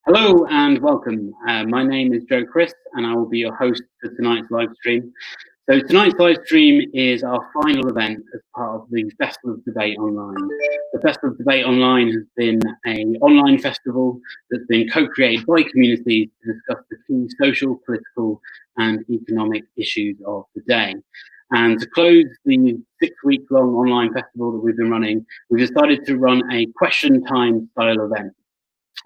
Hello and welcome. My name is Joe Chris and I will be your host for tonight's live stream. So tonight's live stream is our final event as part of the Festival of Debate Online. The Festival of Debate Online has been an online festival that's been co-created by communities to discuss the key social, political and economic issues of the day. And to close the 6-week-long online festival that we've been running, we've decided to run a question time style event.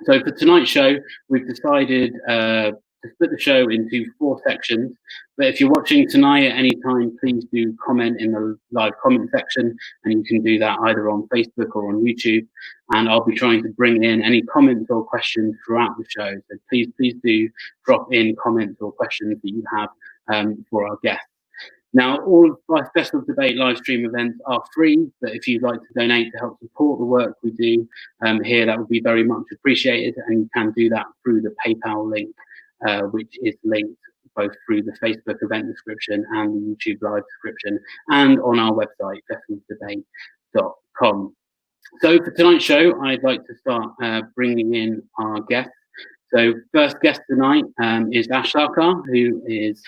So for tonight's show, we've decided to split the show into 4 sections. But if you're watching tonight at any time, please do comment in the live comment section, and you can do that either on Facebook or on YouTube. And I'll be trying to bring in any comments or questions throughout the show. So please do drop in comments or questions that you have for our guests. Now, all of our Festival of Debate live stream events are free, but if you'd like to donate to help support the work we do here, that would be very much appreciated, and you can do that through the PayPal link, which is linked both through the Facebook event description and the YouTube live description, and on our website, festivalofdebate.com. So for tonight's show, I'd like to start bringing in our guests. So first guest tonight is Ash Sarkar, who is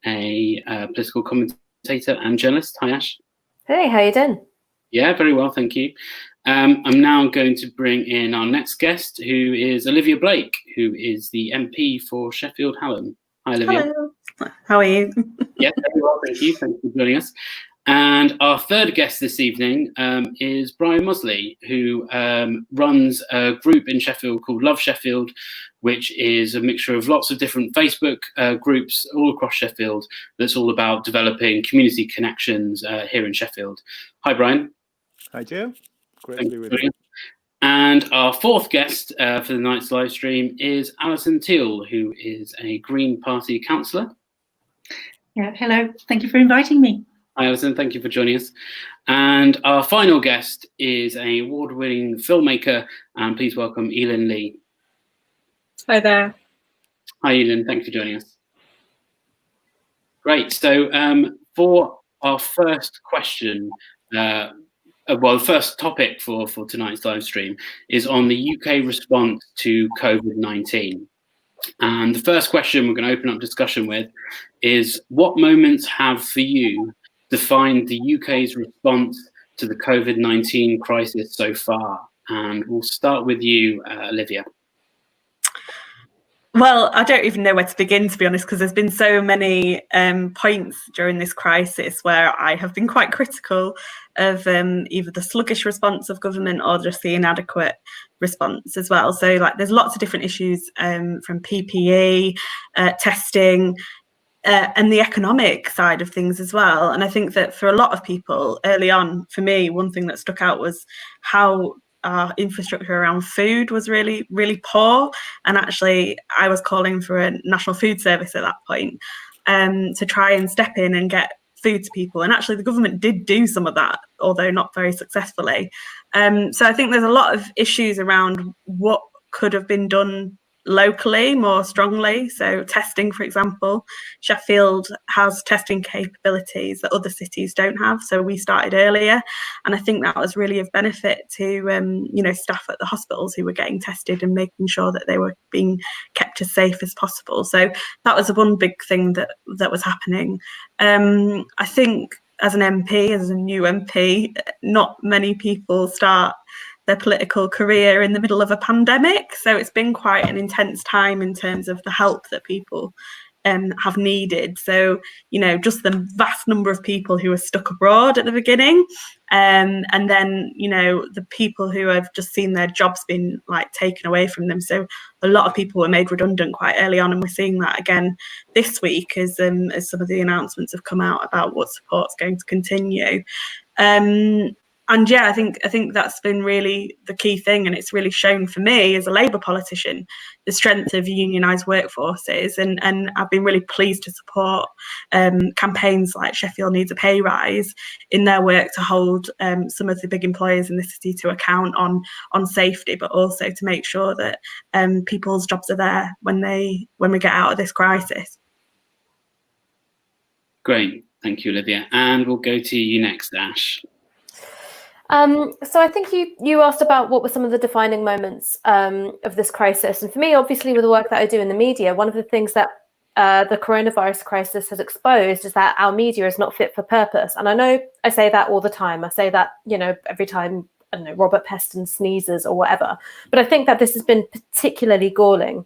a political commentator and journalist. Hi, Ash. Hey, how you doing? Yeah, very well, thank you. I'm now going to bring in our next guest, who is Olivia Blake, who is the MP for Sheffield Hallam. Hi, Olivia. Hello. How are you? Yeah, very well, thank you. Thanks for joining us. And our third guest this evening is Brian Mosley, who runs a group in Sheffield called Love Sheffield, which is a mixture of lots of different Facebook groups all across Sheffield that's all about developing community connections here in Sheffield. Hi, Brian. Hi, Joe. Great to be with you. And our fourth guest for the night's live stream is Alison Teal, who is a Green Party councillor. Yeah, hello. Thank you for inviting me. Hi, Alison. Thank you for joining us. And our final guest is an award-winning filmmaker, and please welcome Eelyn Lee. Hi there. Hi, Eelyn. Thanks for joining us. Great. So for our first question, the first topic for tonight's live stream is on the UK response to COVID-19. And the first question we're going to open up discussion with is, what moments have for you defined the UK's response to the COVID-19 crisis so far? And we'll start with you, Olivia. Well, I don't even know where to begin, to be honest, because there's been so many points during this crisis where I have been quite critical of either the sluggish response of government or just the inadequate response as well. So there's lots of different issues from PPE, testing, and the economic side of things as well. And I think that for a lot of people early on, for me, one thing that stuck out was how our infrastructure around food was really, really poor. And actually, I was calling for a national food service at that point to try and step in and get food to people. And actually, the government did do some of that, although not very successfully. So I think there's a lot of issues around what could have been done locally more strongly. So testing, for example, Sheffield has testing capabilities that other cities don't have. So we started earlier, and I think that was really of benefit to staff at the hospitals who were getting tested and making sure that they were being kept as safe as possible. So that was one big thing that was happening. I think as an MP, as a new MP, not many people start their political career in the middle of a pandemic. So it's been quite an intense time in terms of the help that people have needed. So, just the vast number of people who are stuck abroad at the beginning, and then, the people who have just seen their jobs being taken away from them. So a lot of people were made redundant quite early on, and we're seeing that again this week as some of the announcements have come out about what support's going to continue. And yeah, I think that's been really the key thing, and it's really shown for me as a Labour politician the strength of unionised workforces, and I've been really pleased to support campaigns like Sheffield Needs a Pay Rise in their work to hold some of the big employers in the city to account on safety, but also to make sure that people's jobs are there when we get out of this crisis. Great, thank you, Olivia, and we'll go to you next, Ash. So I think you asked about what were some of the defining moments of this crisis. And for me, obviously, with the work that I do in the media, one of the things that the coronavirus crisis has exposed is that our media is not fit for purpose. And I know I say that all the time. I say that, every time, I don't know, Robert Peston sneezes or whatever. But I think that this has been particularly galling.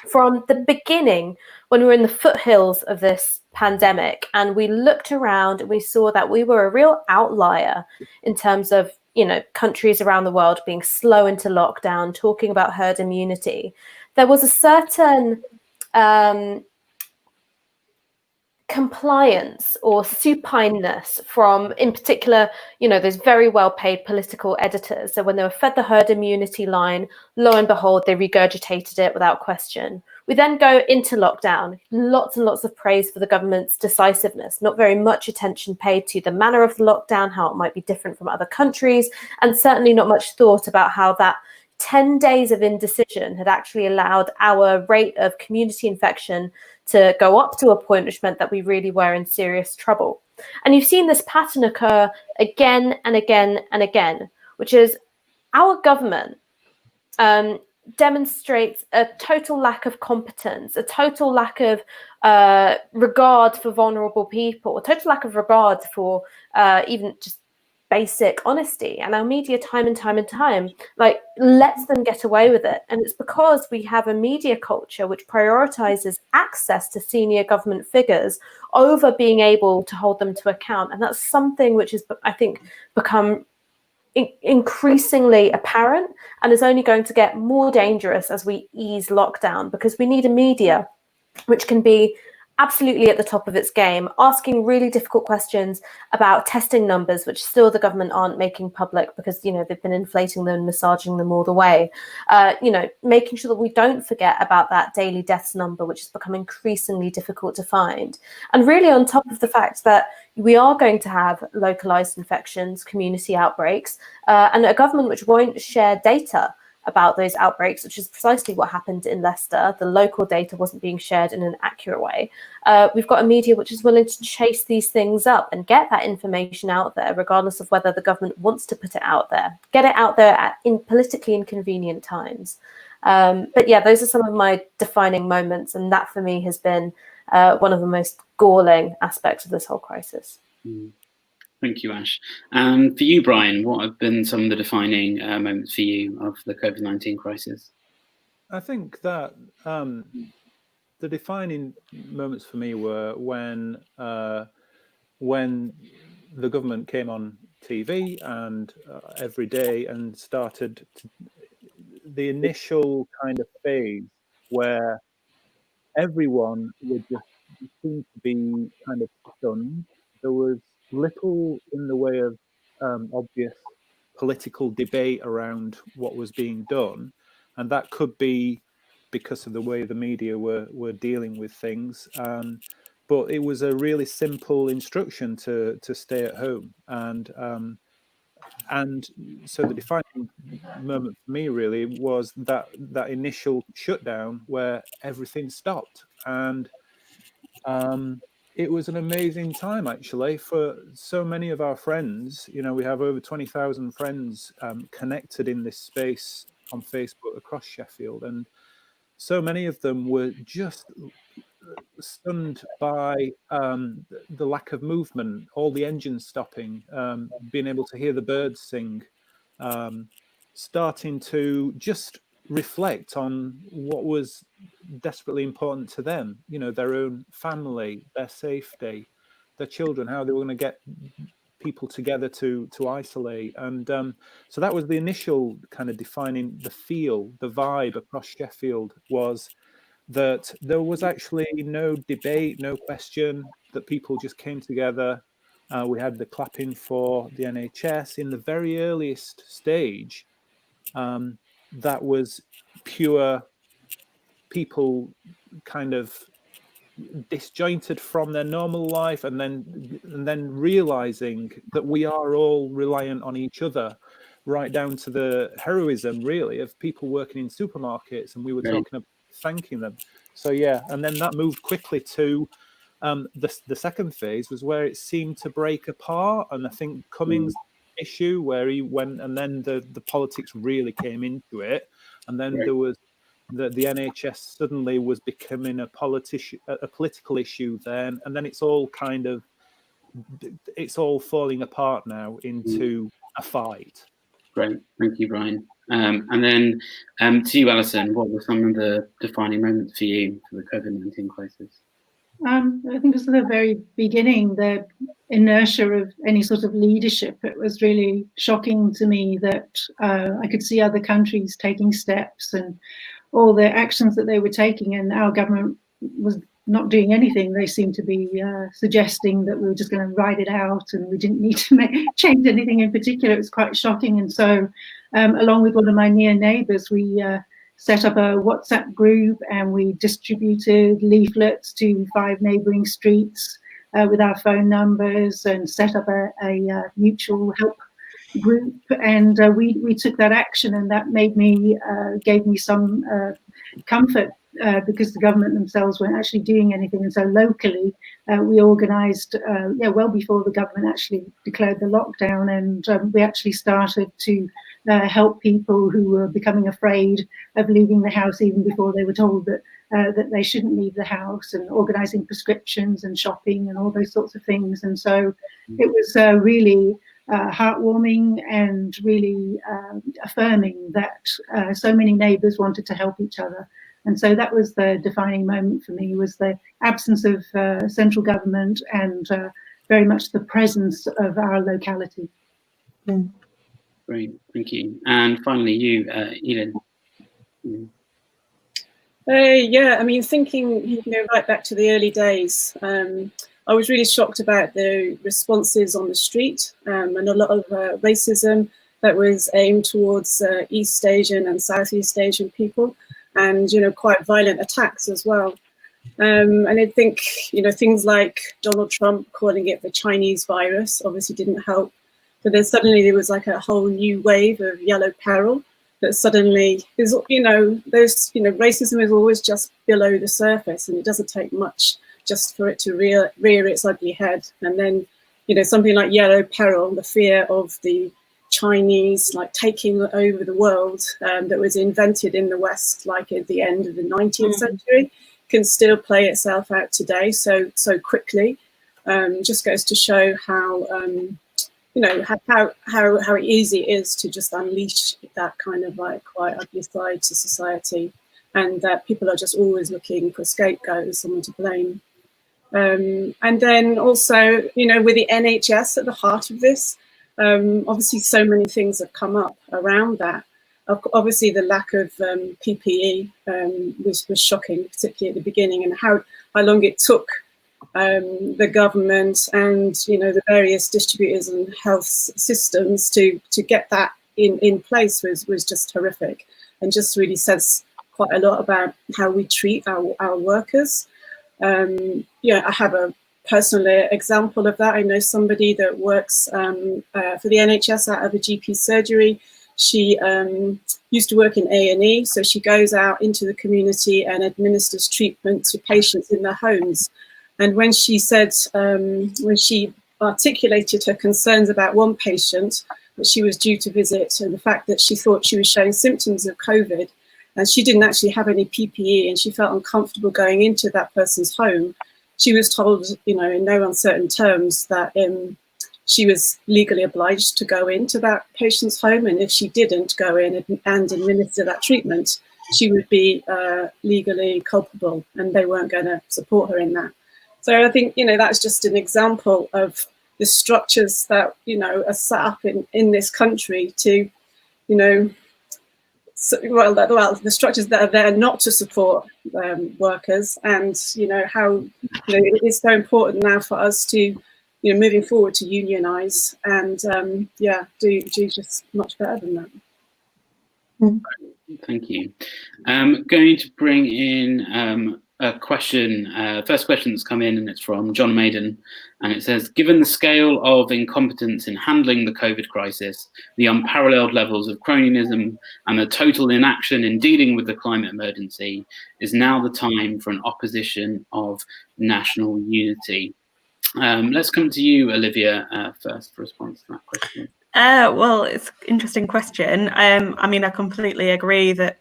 From the beginning, when we were in the foothills of this pandemic and we looked around and we saw that we were a real outlier in terms of, countries around the world being slow into lockdown, talking about herd immunity, there was a certain compliance or supineness from, in particular, those very well-paid political editors. So when they were fed the herd immunity line, lo and behold, they regurgitated it without question. We then go into lockdown, lots and lots of praise for the government's decisiveness, not very much attention paid to the manner of the lockdown, how it might be different from other countries, and certainly not much thought about how that 10 days of indecision had actually allowed our rate of community infection to go up to a point which meant that we really were in serious trouble. And you've seen this pattern occur again and again and again, which is our government demonstrates a total lack of competence, a total lack of regard for vulnerable people, a total lack of regard for even just basic honesty. And our media time and time lets them get away with it. And it's because we have a media culture which prioritizes access to senior government figures over being able to hold them to account. And that's something which is, I think, become increasingly apparent and is only going to get more dangerous as we ease lockdown, because we need a media which can be absolutely at the top of its game, asking really difficult questions about testing numbers, which still the government aren't making public because, they've been inflating them and massaging them all the way. Making sure that we don't forget about that daily deaths number, which has become increasingly difficult to find. And really on top of the fact that we are going to have localized infections, community outbreaks, and a government which won't share data about those outbreaks, which is precisely what happened in Leicester. The local data wasn't being shared in an accurate way. We've got a media which is willing to chase these things up and get that information out there, regardless of whether the government wants to put it out there. Get it out there in politically inconvenient times. But yeah, those are some of my defining moments, and that for me has been one of the most galling aspects of this whole crisis. Thank you, Ash. And for you, Brian, what have been some of the defining moments for you of the COVID-19 crisis? I think that the defining moments for me were when the government came on TV and every day and started the initial kind of phase where everyone would just seem to be kind of stunned. There was little in the way of obvious political debate around what was being done, and that could be because of the way the media were dealing with things. But it was a really simple instruction to stay at home, and so the defining moment for me really was that initial shutdown where everything stopped, and it was an amazing time actually for so many of our friends. We have over 20,000 friends connected in this space on Facebook across Sheffield, and so many of them were just stunned by the lack of movement, all the engines stopping, being able to hear the birds sing, starting to just reflect on what was desperately important to them, you know, their own family, their safety, their children, how they were going to get people together to isolate. And so that was the initial kind of defining the feel, the vibe across Sheffield, was that there was actually no debate, no question, that people just came together. We had the clapping for the NHS in the very earliest stage. That was pure people kind of disjointed from their normal life, and then realizing that we are all reliant on each other, right down to the heroism really of people working in supermarkets, and we were talking about thanking them. So yeah, and then that moved quickly to the second phase, was where it seemed to break apart, and I think Cummings' issue where he went, and then the politics really came into it, and then there was the NHS suddenly was becoming a political issue then, and then it's all falling apart now into a fight. Great, thank you, Brian. And then to you, Alison, what were some of the defining moments for you for the COVID-19 crisis? I think it was at the very beginning, the inertia of any sort of leadership. It was really shocking to me that I could see other countries taking steps and all the actions that they were taking, and our government was not doing anything. They seemed to be suggesting that we were just going to ride it out and we didn't need to change anything in particular. It was quite shocking. And so along with one of my near neighbours, we set up a WhatsApp group, and we distributed leaflets to 5 neighbouring streets with our phone numbers, and set up a mutual help group. And we took that action, and that gave me some comfort, because the government themselves weren't actually doing anything. And so locally, we organised, well before the government actually declared the lockdown, and we actually started to help people who were becoming afraid of leaving the house even before they were told that they shouldn't leave the house, and organising prescriptions and shopping and all those sorts of things. And so it was really heartwarming and really affirming that so many neighbours wanted to help each other. And so that was the defining moment for me, was the absence of central government and very much the presence of our locality. Great, thank you. And finally, you, Eelyn. Yeah, I mean, thinking right back to the early days, I was really shocked about the responses on the street, and a lot of racism that was aimed towards East Asian and Southeast Asian people, and quite violent attacks as well. And I think things like Donald Trump calling it the Chinese virus obviously didn't help. But then suddenly there was like a whole new wave of yellow peril that suddenly is, racism is always just below the surface, and it doesn't take much just for it to rear its ugly head. And then, something like yellow peril, the fear of the Chinese taking over the world, that was invented in the West, like at the end of the 19th century, can still play itself out today so quickly. Just goes to show how how easy it is to just unleash that kind of quite ugly side to society, and that people are just always looking for scapegoats, someone to blame. And then also, with the NHS at the heart of this, obviously so many things have come up around that. Obviously the lack of PPE was shocking, particularly at the beginning, and how long it took the government and the various distributors and health systems to get that in place was just horrific, and just really says quite a lot about how we treat our workers. I have a personal example of that. I know somebody that works for the NHS out of a GP surgery. She used to work in A&E, so she goes out into the community and administers treatment to patients in their homes. And when she said, when she articulated her concerns about one patient that she was due to visit, and the fact that she thought she was showing symptoms of COVID, and she didn't actually have any PPE, and she felt uncomfortable going into that person's home, she was told, in no uncertain terms, that she was legally obliged to go into that patient's home, and if she didn't go in and administer that treatment, she would be legally culpable, and they weren't going to support her in that. So I think, that's just an example of the structures that, are set up in this country to, the structures that are there not to support workers, and, how, it is so important now for us to, moving forward, to unionise and, do just much better than that. Thank you. Going to bring in a question, first question that's come in, and it's from John Maiden, and it says, given the scale of incompetence in handling the COVID crisis, the unparalleled levels of cronyism and the total inaction in dealing with the climate emergency, is now the time for an opposition of national unity. Let's come to you, Olivia, first for response to that question. Well, it's an interesting question. I completely agree that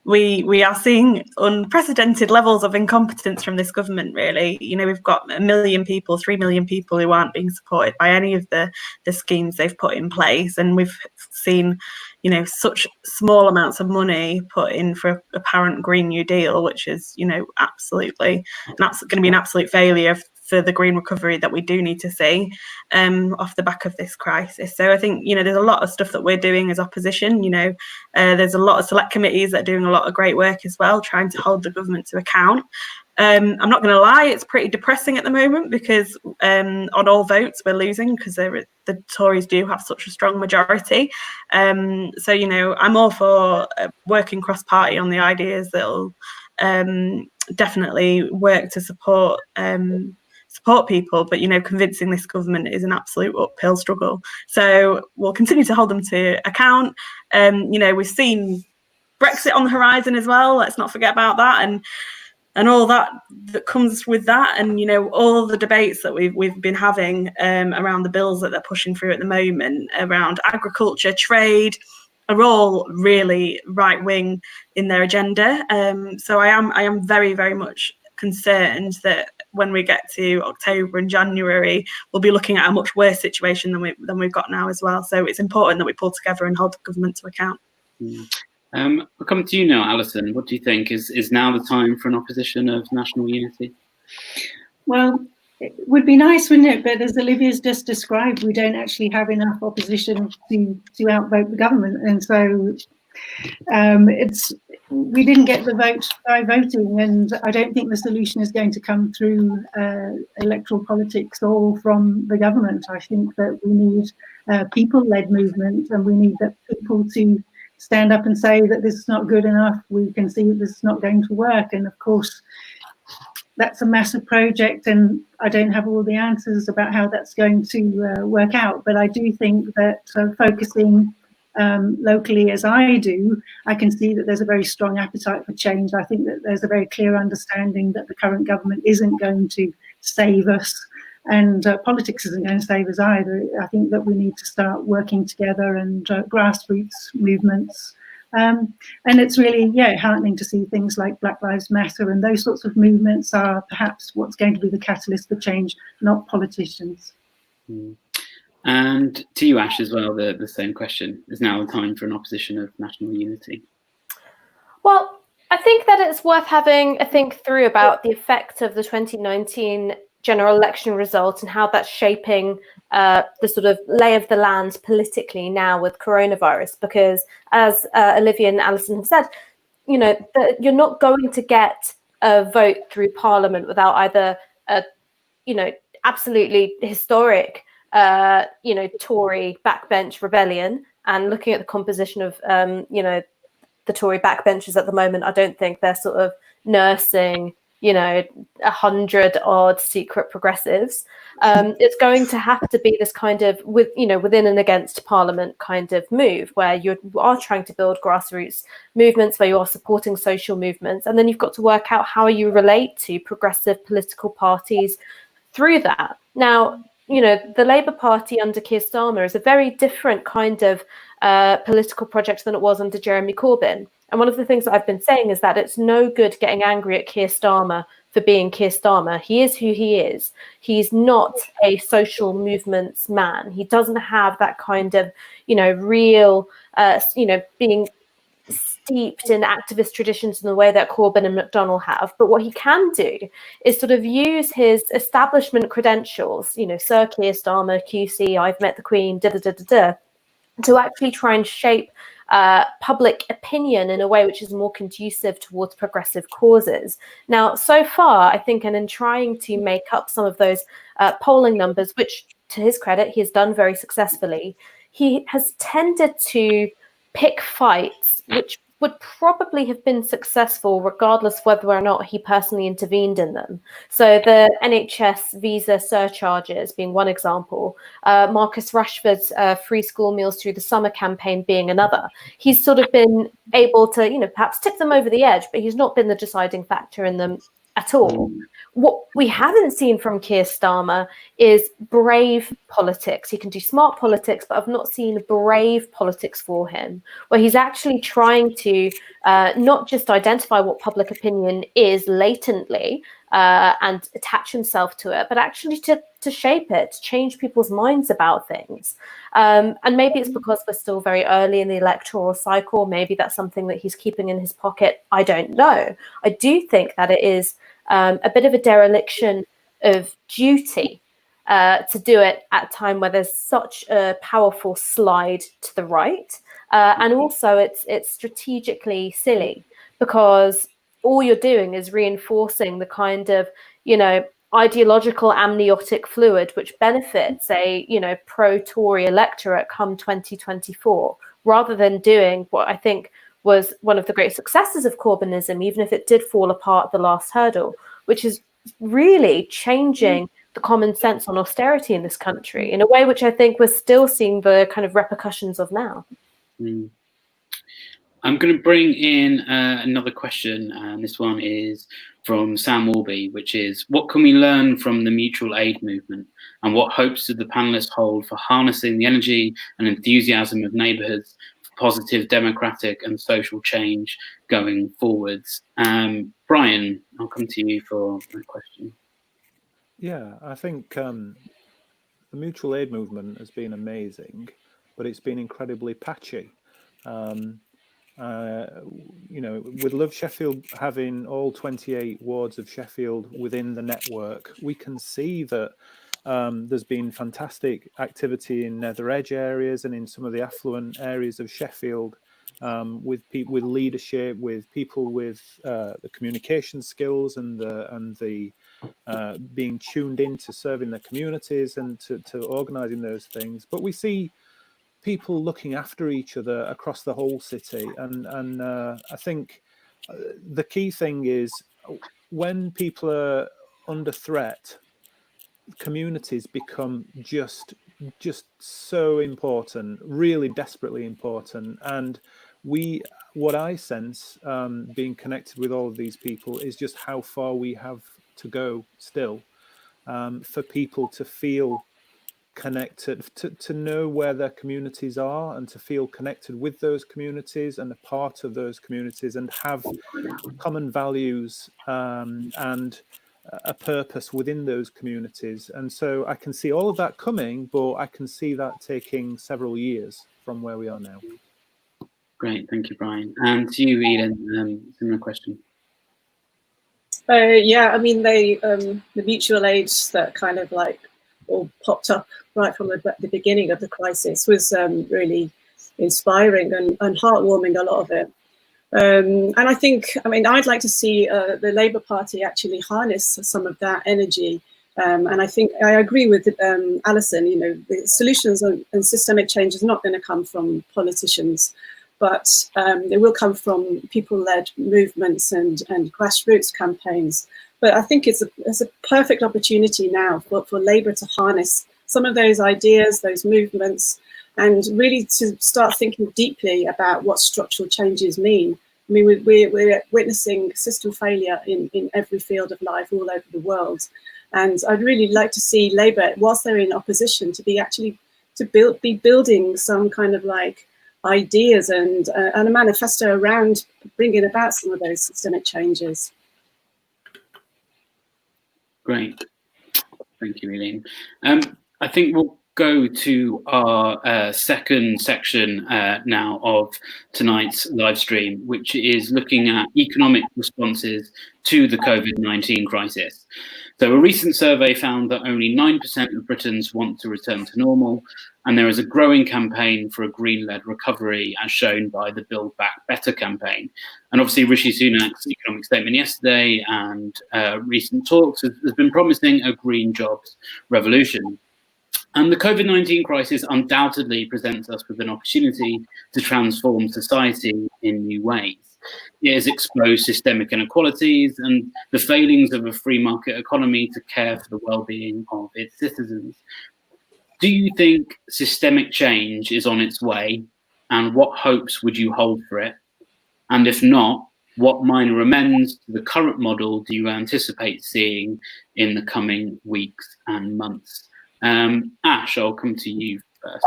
we are seeing unprecedented levels of incompetence from this government, really. We've got 1 million people, 3 million people who aren't being supported by any of the schemes they've put in place. And we've seen, such small amounts of money put in for a apparent Green New Deal, which is, absolutely, that's going to be an absolute failure for the green recovery that we do need to see off the back of this crisis. So I think, there's a lot of stuff that we're doing as opposition. There's a lot of select committees that are doing a lot of great work as well, trying to hold the government to account. I'm not going to lie, it's pretty depressing at the moment because on all votes we're losing because the Tories do have such a strong majority. So, I'm all for working cross-party on the ideas that'll definitely work to support people, but convincing this government is an absolute uphill struggle. So we'll continue to hold them to account. We've seen Brexit on the horizon as well. Let's not forget about that, and all that comes with that, and all the debates that we've been having around the bills that they're pushing through at the moment around agriculture, trade, are all really right wing in their agenda. So I am very, very much concerned that when we get to October and January, we'll be looking at a much worse situation than we've got now as well. So it's important that we pull together and hold the government to account. I'll come to you now, Alison. What do you think? Is now the time for an opposition of national unity? Well, it would be nice, wouldn't it? But as Olivia's just described, we don't actually have enough opposition to outvote the government, and so we didn't get the vote by voting, and I don't think the solution is going to come through electoral politics or from the government. I think that we need people-led movement, and we need that people to stand up and say that this is not good enough. We can see that this is not going to work, and of course that's a massive project, and I don't have all the answers about how that's going to work out. But I do think that focusing locally as I do, I can see that there's a very strong appetite for change. I think that there's a very clear understanding that the current government isn't going to save us, and politics isn't going to save us either. I think that we need to start working together, and grassroots movements. And it's really, heartening to see things like Black Lives Matter and those sorts of movements are perhaps what's going to be the catalyst for change, not politicians. And to you, Ash, as well, the same question. Is now the time for an opposition of national unity? Well, I think that it's worth having a think through about the effect of the 2019 general election result and how that's shaping the sort of lay of the land politically now with coronavirus, because as Olivia and Alison have said, you're not going to get a vote through Parliament without either a, absolutely historic, Tory backbench rebellion. And looking at the composition of, the Tory backbenchers at the moment, I don't think they're sort of nursing 100 odd secret progressives. It's going to have to be this kind of within and against Parliament kind of move, where you are trying to build grassroots movements, where you are supporting social movements, and then you've got to work out how you relate to progressive political parties through that. Now, the Labour Party under Keir Starmer is a very different kind of political project than it was under Jeremy Corbyn. And one of the things that I've been saying is that it's no good getting angry at Keir Starmer for being Keir Starmer. He is who he is. He's not a social movements man. He doesn't have that kind of, real, being steeped in activist traditions in the way that Corbyn and McDonnell have. But what he can do is sort of use his establishment credentials, Sir Keir Starmer, QC, I've met the Queen, to actually try and shape public opinion in a way which is more conducive towards progressive causes. Now, so far, I think, and in trying to make up some of those polling numbers, which to his credit, he has done very successfully, he has tended to pick fights which would probably have been successful regardless whether or not he personally intervened in them. So the NHS visa surcharges being one example, Marcus Rashford's free school meals through the summer campaign being another. He's sort of been able to, perhaps tip them over the edge, but he's not been the deciding factor in them at all. What we haven't seen from Keir Starmer is brave politics. He can do smart politics, but I've not seen brave politics for him, where he's actually trying to not just identify what public opinion is latently and attach himself to it, but actually to shape it, to change people's minds about things. And maybe it's because we're still very early in the electoral cycle. Maybe that's something that he's keeping in his pocket. I don't know. I do think that it is a bit of a dereliction of duty to do it at a time where there's such a powerful slide to the right. And also it's strategically silly, because all you're doing is reinforcing the kind of, ideological amniotic fluid which benefits a, pro-Tory electorate come 2024, rather than doing what I think was one of the great successes of Corbynism, even if it did fall apart at the last hurdle, which is really changing the common sense on austerity in this country in a way which I think we're still seeing the kind of repercussions of now. I'm going to bring in another question, and this one is from Sam Warby, which is, what can we learn from the mutual aid movement, and what hopes do the panellists hold for harnessing the energy and enthusiasm of neighbourhoods for positive democratic and social change going forwards? Brian, I'll come to you for that question. Yeah, I think the mutual aid movement has been amazing, but it's been incredibly patchy. With Love Sheffield having all 28 wards of Sheffield within the network, we can see that there's been fantastic activity in Nether Edge areas and in some of the affluent areas of Sheffield, with people with leadership, with people with the communication skills and the being tuned into serving their communities and to organising those things. But we see people looking after each other across the whole city, and I think the key thing is, when people are under threat, communities become just so important, really desperately important. And what I sense being connected with all of these people is just how far we have to go still for people to feel connected, to know where their communities are and to feel connected with those communities and a part of those communities and have common values and a purpose within those communities. And so I can see all of that coming, but I can see that taking several years from where we are now. Great, thank you, Brian. And to you, Eelyn, similar question. Yeah, I mean, the mutual aids that kind of like all popped up right from the beginning of the crisis was really inspiring and heartwarming, a lot of it. And I think, I'd like to see the Labour Party actually harness some of that energy. And I think I agree with Alison, the solutions and systemic change is not going to come from politicians, but they will come from people-led movements and grassroots campaigns. But I think it's a perfect opportunity now for Labour to harness some of those ideas, those movements, and really to start thinking deeply about what structural changes mean. I mean, we're witnessing system failure in every field of life all over the world. And I'd really like to see Labour, whilst they're in opposition, to be actually be building some kind of like ideas and a manifesto around bringing about some of those systemic changes. Great. Thank you, Eelyn. I think we'll go to our second section now of tonight's live stream, which is looking at economic responses to the COVID-19 crisis. So a recent survey found that only 9% of Britons want to return to normal, and there is a growing campaign for a green-led recovery, as shown by the Build Back Better campaign. And obviously Rishi Sunak's economic statement yesterday and recent talks has been promising a green jobs revolution. And the COVID-19 crisis undoubtedly presents us with an opportunity to transform society in new ways. It has exposed systemic inequalities and the failings of a free market economy to care for the well-being of its citizens. Do you think systemic change is on its way, and what hopes would you hold for it? And if not, what minor amends to the current model do you anticipate seeing in the coming weeks and months? Ash, I'll come to you first.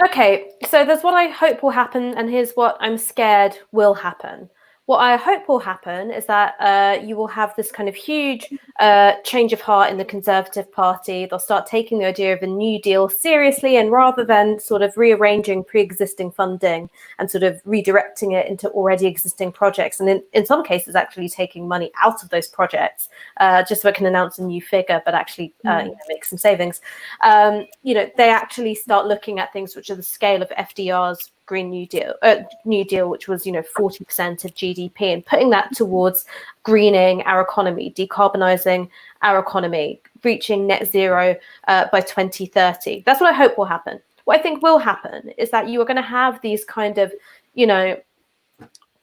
Okay, so there's what I hope will happen, and here's what I'm scared will happen. What I hope will happen is that you will have this kind of huge change of heart in the Conservative Party. They'll start taking the idea of a New Deal seriously, and rather than sort of rearranging pre-existing funding and sort of redirecting it into already existing projects, and in some cases actually taking money out of those projects just so it can announce a new figure, but actually make some savings. They actually start looking at things which are the scale of FDR's Green New Deal, which was 40% of GDP, and putting that towards greening our economy, decarbonizing our economy, reaching net zero by 2030. That's what I hope will happen. What I think will happen is that you are going to have these kind of,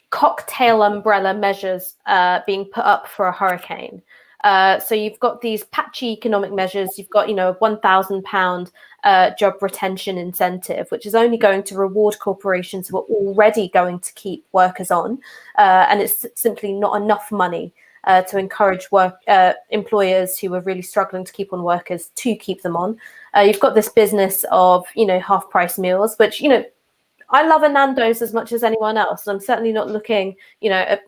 cocktail umbrella measures being put up for a hurricane. So you've got these patchy economic measures. You've got, a £1,000 job retention incentive, which is only going to reward corporations who are already going to keep workers on. And it's simply not enough money to encourage employers who are really struggling to keep on workers to keep them on. You've got this business of, half price meals, which, I love a Nando's as much as anyone else. I'm certainly not looking, a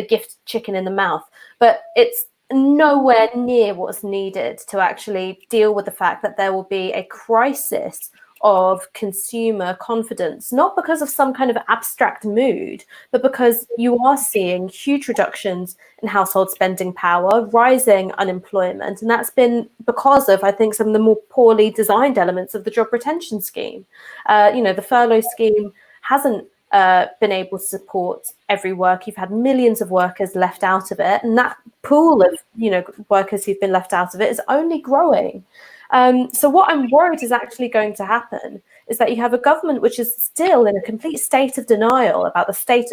gift chicken in the mouth, but it's nowhere near what's needed to actually deal with the fact that there will be a crisis of consumer confidence, not because of some kind of abstract mood, but because you are seeing huge reductions in household spending power, rising unemployment, and that's been because of, I think, some of the more poorly designed elements of the job retention scheme. The furlough scheme hasn't been able to support every work. You've had millions of workers left out of it, and that pool of workers who've been left out of it is only growing. So what I'm worried is actually going to happen is that you have a government which is still in a complete state of denial about the scale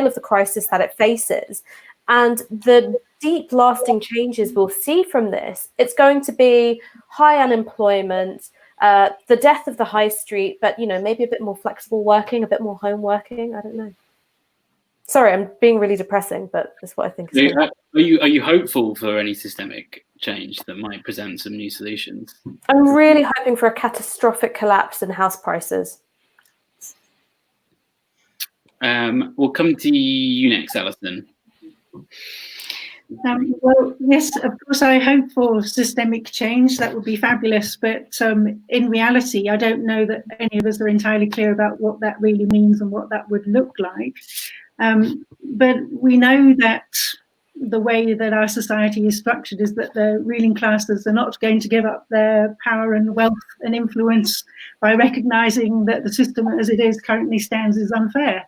of the crisis that it faces, and the deep lasting changes we'll see from this. It's going to be high unemployment, the death of the high street, but maybe a bit more flexible working, a bit more home working. I don't know. Sorry, I'm being really depressing, but that's what I think. Are you hopeful for any systemic change that might present some new solutions? I'm really hoping for a catastrophic collapse in house prices. We'll come to you next, Alison. Well, yes, of course, I hope for systemic change. That would be fabulous. But in reality, I don't know that any of us are entirely clear about what that really means and what that would look like. But we know that the way that our society is structured is that the ruling classes are not going to give up their power and wealth and influence by recognizing that the system as it is currently stands is unfair.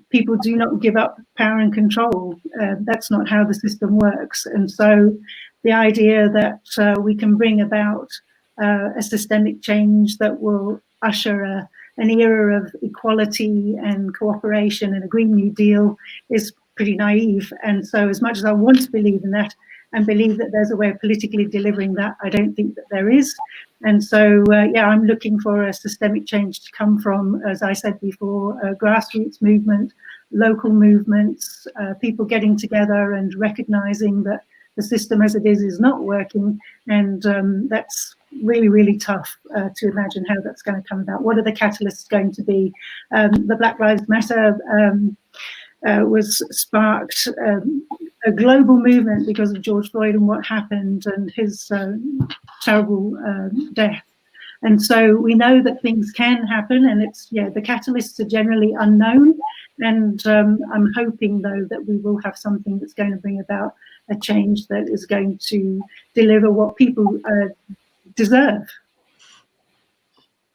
People do not give up power and control. That's not how the system works. And so the idea that we can bring about a systemic change that will usher an era of equality and cooperation and a Green New Deal is pretty naive. And so as much as I want to believe in that and believe that there's a way of politically delivering that, I don't think that there is. And so, I'm looking for a systemic change to come from, as I said before, a grassroots movement, local movements, people getting together and recognizing that the system as it is not working. And that's really, really tough to imagine how that's going to come about. What are the catalysts going to be? The Black Lives Matter was sparked a global movement because of George Floyd and what happened and his terrible death. And so we know that things can happen, and it's, the catalysts are generally unknown. And I'm hoping, though, that we will have something that's going to bring about a change that is going to deliver what people deserve.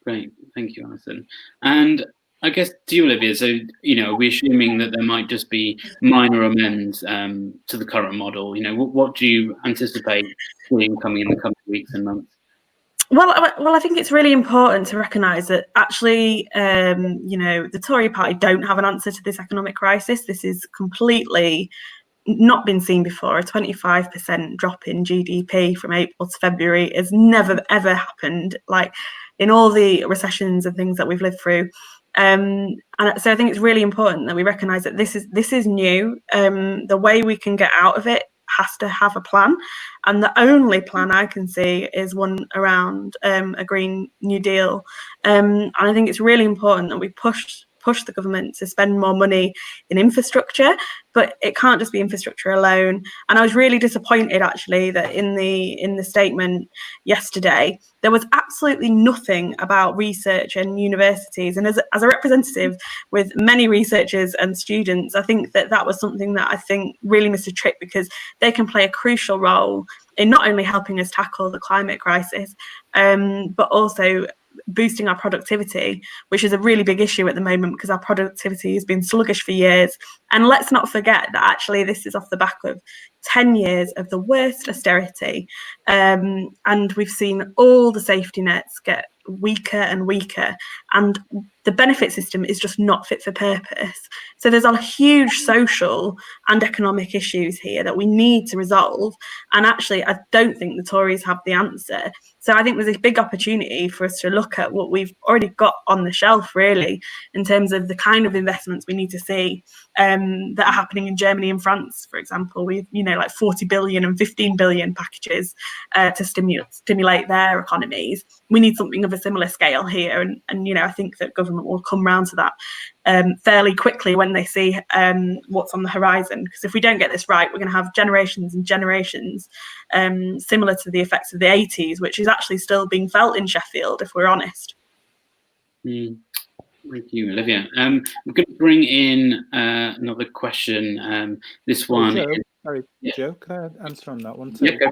Great, thank you, Alison. And I guess to you, Olivia, so, we're assuming that there might just be minor amends to the current model. What do you anticipate seeing coming in the coming weeks and months? Well, I think it's really important to recognise that actually, the Tory party don't have an answer to this economic crisis. This is completely not been seen before. A 25% drop in GDP from April to February has never, ever happened, like in all the recessions and things that we've lived through. And so I think it's really important that we recognise that this is new. The way we can get out of it has to have a plan, and the only plan I can see is one around a Green New Deal. And I think it's really important that we push the government to spend more money in infrastructure, but it can't just be infrastructure alone. And I was really disappointed, actually, that in the statement yesterday there was absolutely nothing about research and universities. And as a representative with many researchers and students, I think that was something that I think really missed a trick, because they can play a crucial role in not only helping us tackle the climate crisis, but also boosting our productivity, which is a really big issue at the moment because our productivity has been sluggish for years. And let's not forget that actually this is off the back of 10 years of the worst austerity, and we've seen all the safety nets get weaker and weaker, and the benefit system is just not fit for purpose. So there's a huge social and economic issues here that we need to resolve, and actually I don't think the Tories have the answer. So I think there's a big opportunity for us to look at what we've already got on the shelf, really, in terms of the kind of investments we need to see that are happening in Germany and France, for example. We've, like 40 billion and 15 billion packages to stimulate their economies. We need something of a similar scale here, and I think that government will come round to that fairly quickly when they see what's on the horizon. Because if we don't get this right, we're going to have generations and generations similar to the effects of the 80s, which is actually still being felt in Sheffield, if we're honest. Thank you, Olivia. I'm going to bring in another question. This one. Joe, can I answer on that one too? Yeah,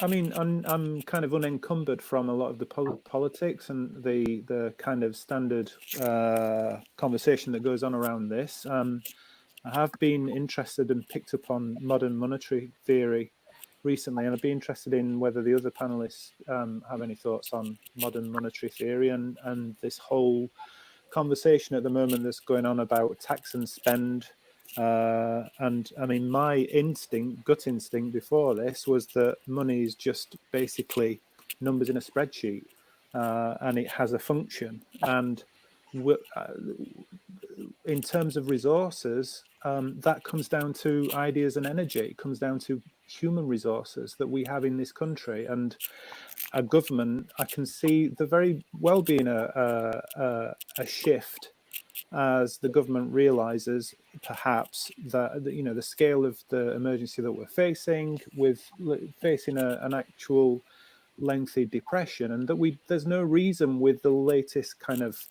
I mean, I'm kind of unencumbered from a lot of the politics and the kind of standard conversation that goes on around this. I have been interested and picked up on modern monetary theory recently, and I'd be interested in whether the other panelists have any thoughts on modern monetary theory and this whole conversation at the moment that's going on about tax and spend. And I mean, my gut instinct before this was that money is just basically numbers in a spreadsheet, and it has a function. And in terms of resources, that comes down to ideas and energy. It comes down to human resources that we have in this country, and a government. I can see there very well being a shift as the government realizes perhaps that the scale of the emergency that we're facing, with facing an actual lengthy depression, and that there's no reason with the latest kind of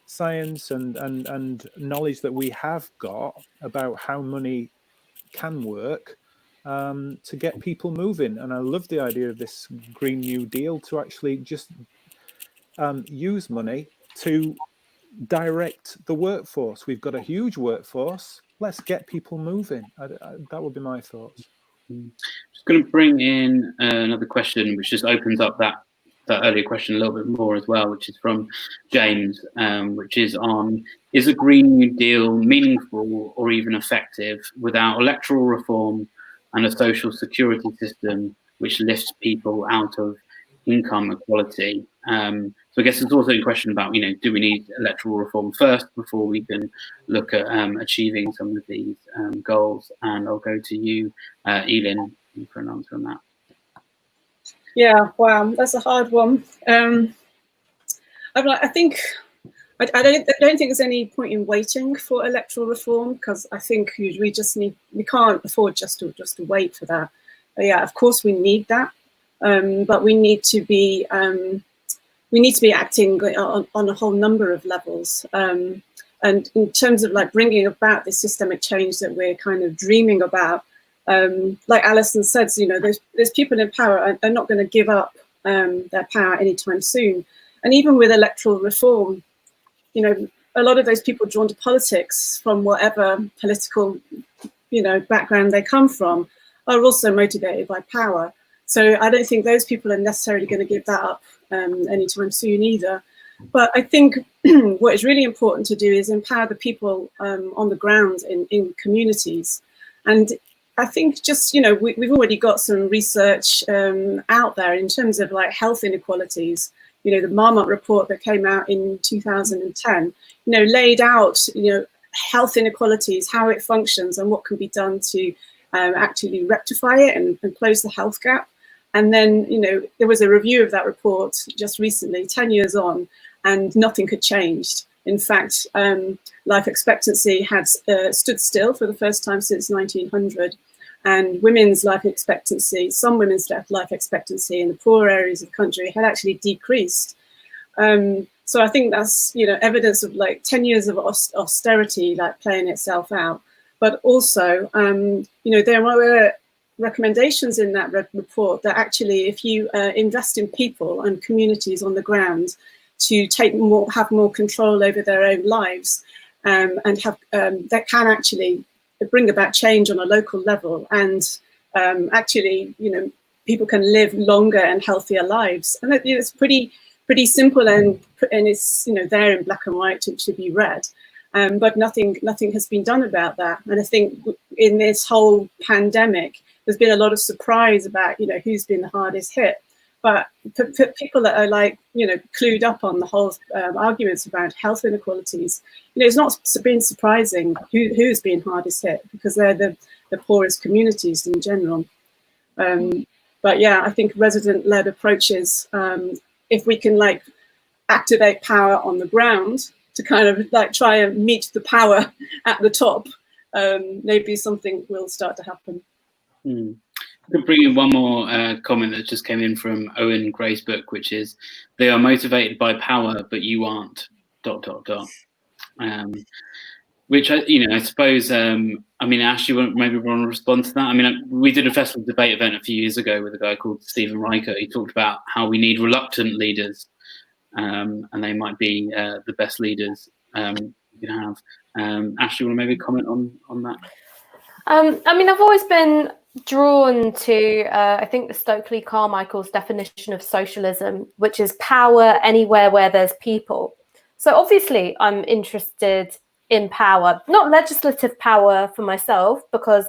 science and knowledge that we have got about how money can work to get people moving. And I love the idea of this Green New Deal to actually just use money to direct the workforce. We've got a huge workforce. Let's get people moving. That would be my thoughts. Just going to bring in another question, which just opens up that earlier question a little bit more as well, which is from James, which is on: is a Green New Deal meaningful or even effective without electoral reform and a social security system which lifts people out of income equality? So I guess it's also a question about, do we need electoral reform first before we can look at achieving some of these goals? And I'll go to you, Eelyn, for an answer on that. Yeah, wow, that's a hard one. I think I don't think there's any point in waiting for electoral reform, because I think we can't afford just to wait for that. But yeah, of course we need that, but we need to be acting on a whole number of levels. And in terms of like bringing about this systemic change that we're kind of dreaming about, like Alison said, you know, there's people in power are not going to give up their power anytime soon. And even with electoral reform, you know, a lot of those people drawn to politics from whatever political, you know, background they come from are also motivated by power. So I don't think those people are necessarily going to give that up anytime soon either. But I think what is really important to do is empower the people on the ground in communities. And I think just, you know, we've already got some research out there in terms of like health inequalities. You know, the Marmot report that came out in 2010, you know, laid out, you know, health inequalities, how it functions and what can be done to actually rectify it and close the health gap. And then, you know, there was a review of that report just recently, 10 years on, and nothing had changed. In fact, life expectancy had stood still for the first time since 1900. And women's life expectancy, some women's life expectancy in the poor areas of the country had actually decreased. So I think that's, you know, evidence of like 10 years of austerity like playing itself out. But also, you know, there were recommendations in that report that actually if you invest in people and communities on the ground to have more control over their own lives and have that can actually bring about change on a local level, and actually, you know, people can live longer and healthier lives. And you know, it's pretty simple, and it's, you know, there in black and white to be read. But nothing has been done about that. And I think in this whole pandemic, there's been a lot of surprise about, you know, who's been the hardest hit. But for people that are like, you know, clued up on the whole arguments around health inequalities, you know, it's not been surprising who's been hardest hit, because they're the poorest communities in general. But yeah, I think resident-led approaches, if we can like activate power on the ground to kind of like try and meet the power at the top, maybe something will start to happen. I could bring in one more comment that just came in from Owen Gracebook, which is, they are motivated by power, but you aren't, ... Which, you know, I suppose, I mean, Ash, you maybe want to respond to that? I mean, we did a festival debate event a few years ago with a guy called Stephen Riker. He talked about how we need reluctant leaders, and they might be the best leaders you can have. Ash, you want to maybe comment on that? I mean, I've always been drawn to, I think, the Stokely Carmichael's definition of socialism, which is power anywhere where there's people. So obviously I'm interested in power, not legislative power for myself, because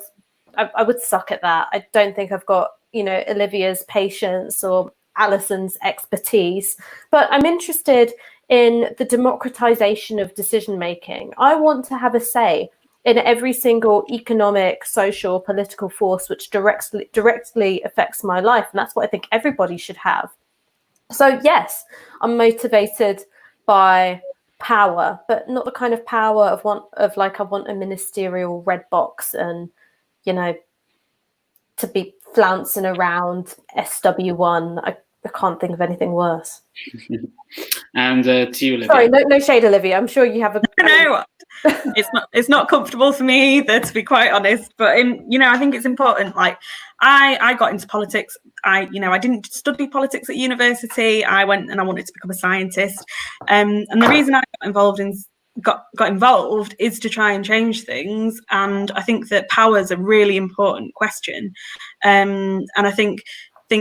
I would suck at that. I don't think I've got, you know, Olivia's patience or Alison's expertise, but I'm interested in the democratization of decision making. I want to have a say in every single economic, social, political force which directly affects my life. And that's what I think everybody should have. So yes, I'm motivated by power, but not the kind of power I want a ministerial red box and, you know, to be flouncing around SW1. I can't think of anything worse. And to you, Olivia. Sorry, no shade, Olivia. I'm sure you have a. No, it's not comfortable for me either, to be quite honest. But you know, I think it's important. Like, I got into politics. I didn't study politics at university. I went and I wanted to become a scientist. And the reason I got involved is to try and change things. And I think that power is a really important question. And I think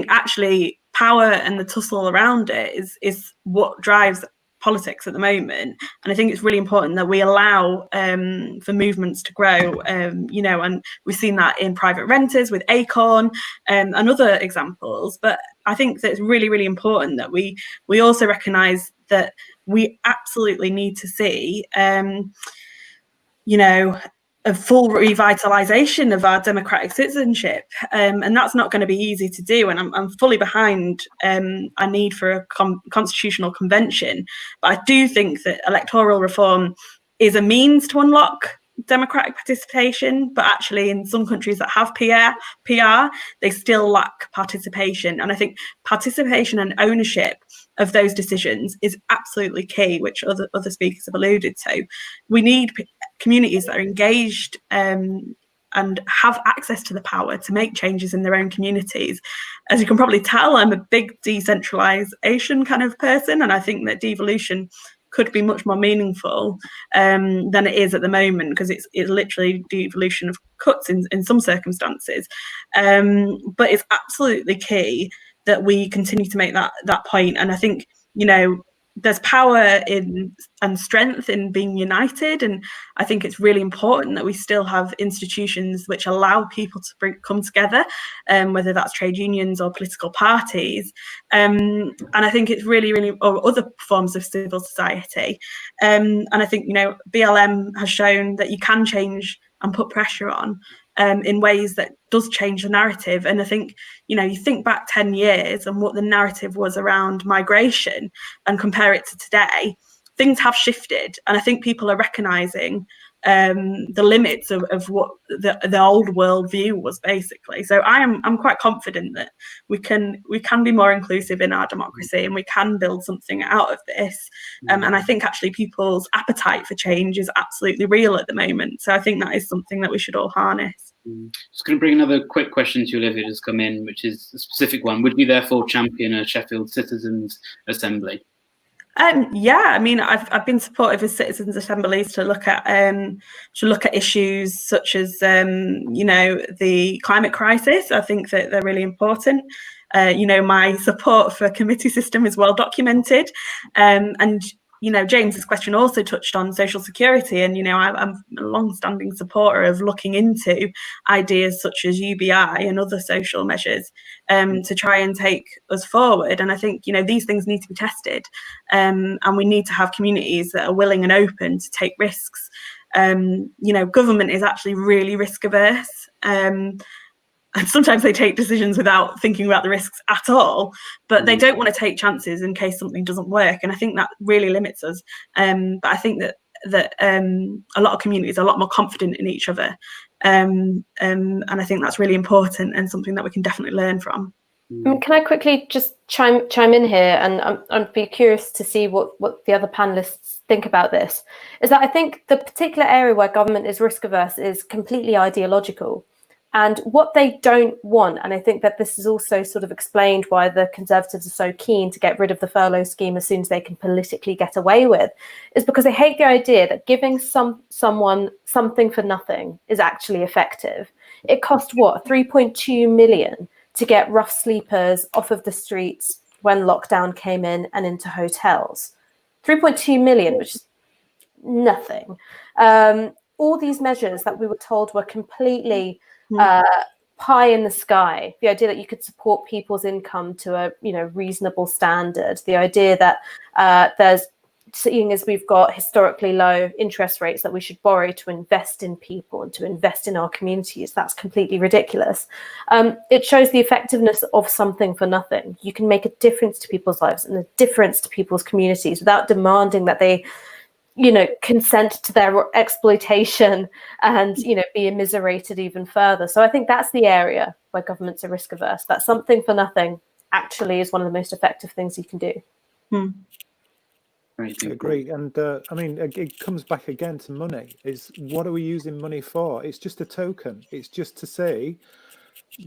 actually power and the tussle around it is what drives politics at the moment. And I think it's really important that we allow for movements to grow, you know, and we've seen that in private renters with Acorn and other examples. But I think that it's really, really important that we also recognise that we absolutely need to see, you know, a full revitalisation of our democratic citizenship, and that's not going to be easy to do. And I'm fully behind our need for a constitutional convention, but I do think that electoral reform is a means to unlock democratic participation, but actually in some countries that have PR, they still lack participation. And I think participation and ownership of those decisions is absolutely key, which other speakers have alluded to. We need communities that are engaged and have access to the power to make changes in their own communities. As you can probably tell, I'm a big decentralisation kind of person, and I think that devolution could be much more meaningful than it is at the moment, because it's literally devolution of cuts in some circumstances. But it's absolutely key that we continue to make that point. And I think, you know, there's power in and strength in being united, and I think it's really important that we still have institutions which allow people to come together, whether that's trade unions or political parties, and I think it's really or other forms of civil society, and I think, you know, BLM has shown that you can change and put pressure on in ways that does change the narrative. And I think, you know, you think back 10 years and what the narrative was around migration and compare it to today, things have shifted. And I think people are recognising the limits of what the old world view was, basically. So I'm quite confident that we can be more inclusive in our democracy, and we can build something out of this. And I think actually people's appetite for change is absolutely real at the moment. So I think that is something that we should all harness. Just going to bring another quick question to Olivia that's come in, which is a specific one. Would you therefore champion a Sheffield Citizens Assembly? Yeah, I mean, I've been supportive of citizens' assemblies to look at issues such as you know, the climate crisis. I think that they're really important. You know, my support for committee system is well documented, and you know, James's question also touched on social security, and you know, I'm a long-standing supporter of looking into ideas such as UBI and other social measures to try and take us forward. And I think, you know, these things need to be tested, and we need to have communities that are willing and open to take risks. You know, government is actually really risk averse. And sometimes they take decisions without thinking about the risks at all, but they don't want to take chances in case something doesn't work. And I think that really limits us. But I think that a lot of communities are a lot more confident in each other. And I think that's really important and something that we can definitely learn from. Can I quickly just chime in here? And I'd be curious to see what the other panelists think about this. Is that I think the particular area where government is risk averse is completely ideological. And what they don't want, and I think that this is also sort of explained why the Conservatives are so keen to get rid of the furlough scheme as soon as they can politically get away with, is because they hate the idea that giving someone something for nothing is actually effective. It cost, what, 3.2 million to get rough sleepers off of the streets when lockdown came in and into hotels. 3.2 million, which is nothing. All these measures that we were told were completely pie in the sky. The idea that you could support people's income to a, you know, reasonable standard. The idea that there's, seeing as we've got historically low interest rates, that we should borrow to invest in people and to invest in our communities. That's completely ridiculous. It shows the effectiveness of something for nothing. You can make a difference to people's lives and a difference to people's communities without demanding that they, you know, consent to their exploitation and, you know, be immiserated even further. So I think that's the area where governments are risk averse. That something for nothing actually is one of the most effective things you can do. I agree. And I mean, it comes back again to money. Is what are we using money for? It's just a token. It's just to say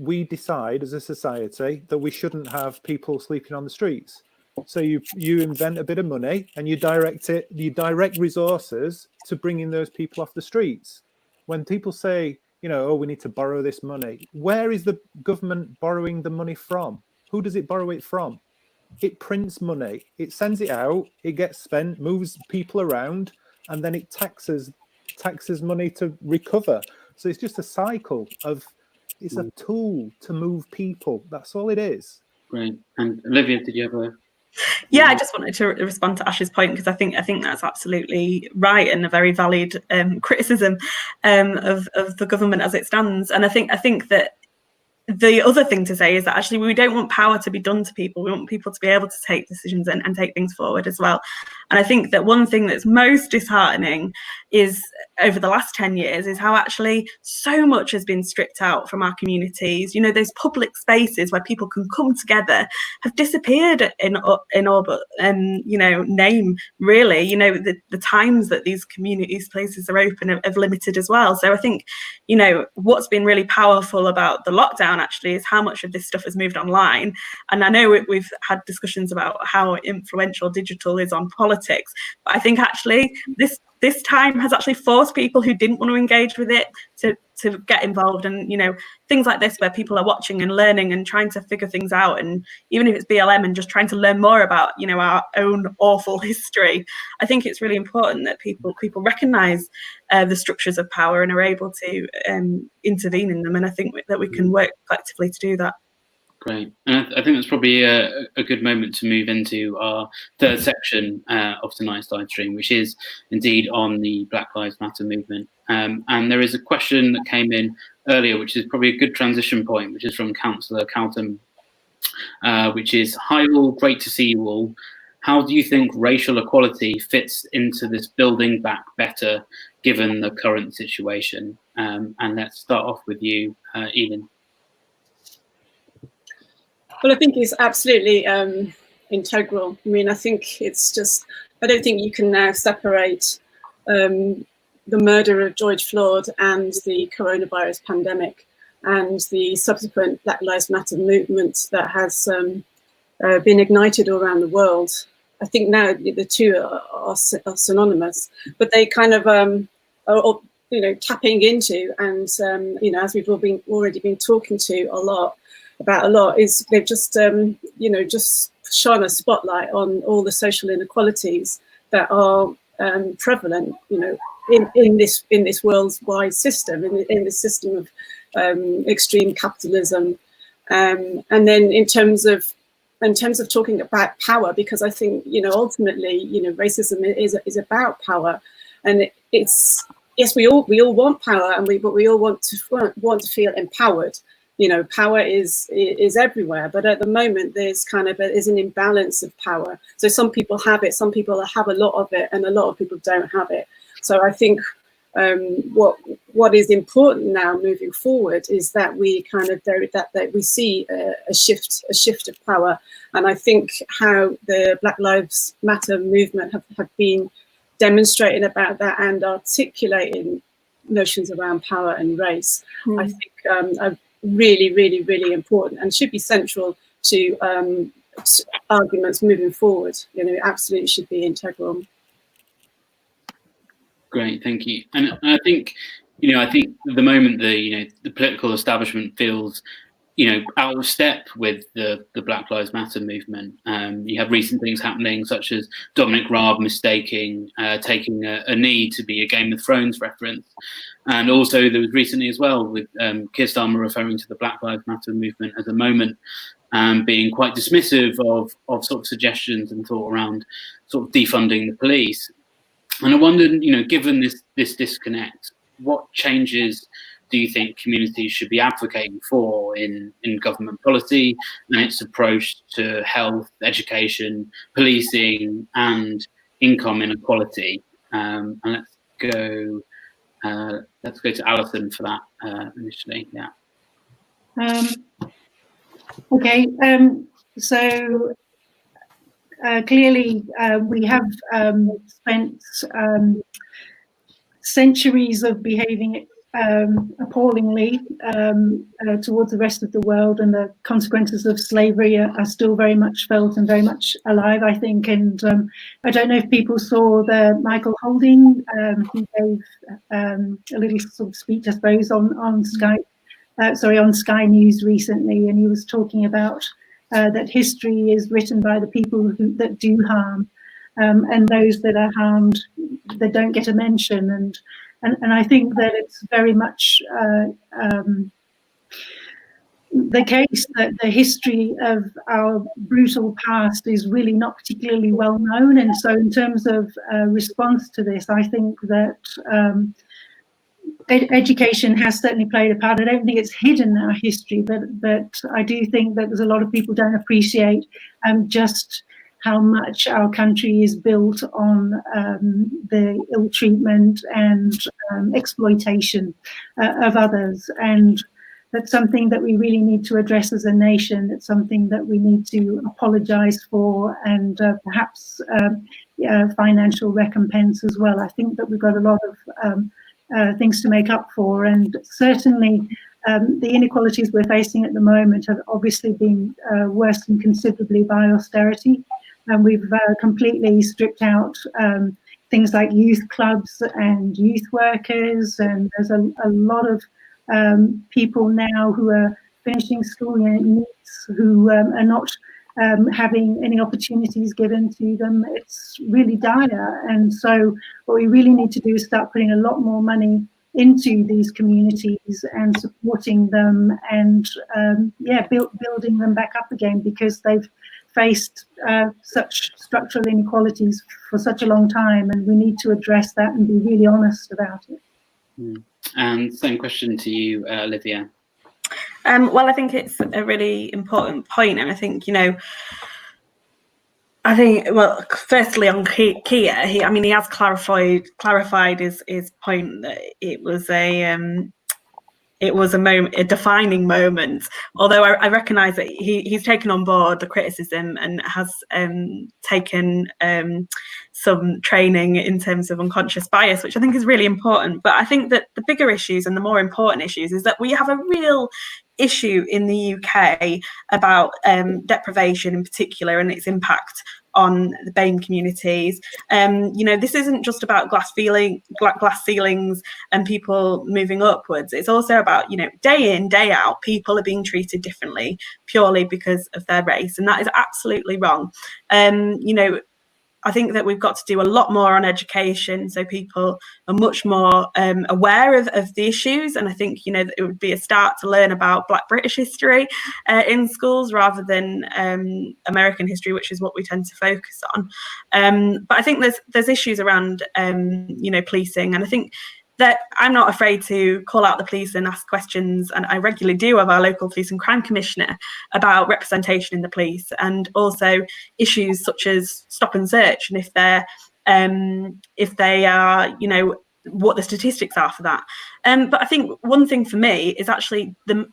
we decide as a society that we shouldn't have people sleeping on the streets. So you invent a bit of money and you direct resources to bringing those people off the streets. When people say, you know, oh, we need to borrow this money, where is the government borrowing the money from? Who does it borrow it from? It prints money, it sends it out, it gets spent, moves people around, and then it taxes money to recover. So it's just a cycle of, it's a tool to move people. That's all it is. Great. And Olivia, did you have a Yeah, I just wanted to respond to Ash's point, because I think that's absolutely right and a very valid criticism of the government as it stands. And I think that the other thing to say is that actually we don't want power to be done to people. We want people to be able to take decisions and take things forward as well. And I think that one thing that's most disheartening is, over the last 10 years, is how actually so much has been stripped out from our communities. You know, those public spaces where people can come together have disappeared in all but name, really. You know, the times that these communities places are open have limited as well. So I think, you know, what's been really powerful about the lockdown actually is how much of this stuff has moved online. And I know we've had discussions about how influential digital is on politics, but I think actually this time has actually forced people who didn't want to engage with it to get involved. And, you know, things like this where people are watching and learning and trying to figure things out, and even if it's BLM and just trying to learn more about, you know, our own awful history, I think it's really important that people recognise the structures of power and are able to intervene in them. And I think that we can work collectively to do that. Great. And I think that's probably a good moment to move into our third section of tonight's live stream, which is indeed on the Black Lives Matter movement. And there is a question that came in earlier, which is probably a good transition point, which is from Councillor Calton, which is, "Hi all, great to see you all. How do you think racial equality fits into this building back better given the current situation?" And let's start off with you, Eelyn. Well, I think it's absolutely integral. I mean, I think it's just, I don't think you can now separate the murder of George Floyd and the coronavirus pandemic and the subsequent Black Lives Matter movement that has been ignited all around the world. I think now the two are synonymous, but they kind of are, you know, tapping into, and you know, as we've already been talking about a lot, is they've just you know, just shone a spotlight on all the social inequalities that are prevalent, you know, in this worldwide system, in this system of extreme capitalism, and then in terms of talking about power, because I think, you know, ultimately, you know, racism is about power, and it's, yes, we all want power, but we all want to feel empowered. You know, power is everywhere, but at the moment there's an imbalance of power. So some people have it, some people have a lot of it, and a lot of people don't have it. So I think what is important now moving forward is that we that we see a shift of power. And I think how the Black Lives Matter movement have been demonstrating about that and articulating notions around power and race, I think are really, really, really important and should be central to arguments moving forward. You know, it absolutely should be integral. Great, thank you. And I think, you know, at the moment the political establishment feels, you know, out of step with the Black Lives Matter movement. You have recent things happening, such as Dominic Raab taking a knee to be a Game of Thrones reference. And also there was recently as well with Keir Starmer referring to the Black Lives Matter movement as a moment, being quite dismissive of sort of suggestions and thought around sort of defunding the police. And I wondered, you know, given this disconnect, what changes do you think communities should be advocating for in government policy and its approach to health, education, policing, and income inequality? And let's go to Alison for that initially. Yeah. Okay. So clearly we have spent centuries of behaving appallingly towards the rest of the world, and the consequences of slavery are still very much felt and very much alive, I think. And I don't know if people saw the Michael Holding, he gave a little sort of speech, I suppose, on Sky News recently, and he was talking about that history is written by the people that do harm, and those that are harmed, they don't get a mention. And, And, and, and I think that it's very much, the case that the history of our brutal past is really not particularly well known. And so in terms of response to this, I think that education has certainly played a part. I don't think it's hidden our history, but I do think that there's a lot of people don't appreciate just how much our country is built on the ill treatment and exploitation of others. And that's something that we really need to address as a nation. It's something that we need to apologise for, and perhaps financial recompense as well. I think that we've got a lot of things to make up for, and certainly the inequalities we're facing at the moment have obviously been worsened considerably by austerity, and we've completely stripped out things like youth clubs and youth workers, and there's a lot of people now who are finishing school who are not having any opportunities given to them. It's really dire, and so what we really need to do is start putting a lot more money into these communities and supporting them, and building them back up again, because they've faced such structural inequalities for such a long time, and we need to address that and be really honest about it. And same question to you, Olivia. Well, I think it's a really important point, and I think, well, firstly on Kia, he has clarified his point that it was a moment, a defining moment. Although I recognise that he's taken on board the criticism and has taken some training in terms of unconscious bias, which I think is really important. But I think that the bigger issues and the more important issues is that we have a real issue in the UK about deprivation in particular and its impact on the BAME communities. This isn't just about glass ceilings and people moving upwards. It's also about, day in, day out, people are being treated differently purely because of their race. And that is absolutely wrong. I think that we've got to do a lot more on education, so people are much more aware of the issues. And I think, that it would be a start to learn about Black British history in schools rather than American history, which is what we tend to focus on. But I think there's issues around, policing, and I think that I'm not afraid to call out the police and ask questions, and I regularly do, of our local police and crime commissioner about representation in the police, and also issues such as stop and search, and if they are, what the statistics are for that. But I think one thing for me is actually the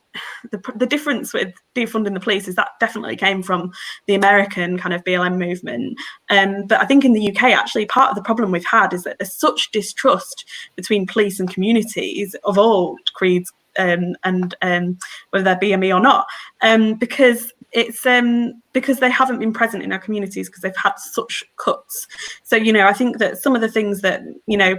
difference with defunding the police is that definitely came from the American kind of BLM movement. But I think in the UK, actually, part of the problem we've had is that there's such distrust between police and communities of all creeds, and whether they're BME or not, because it's because they haven't been present in our communities because they've had such cuts. So, I think that some of the things that,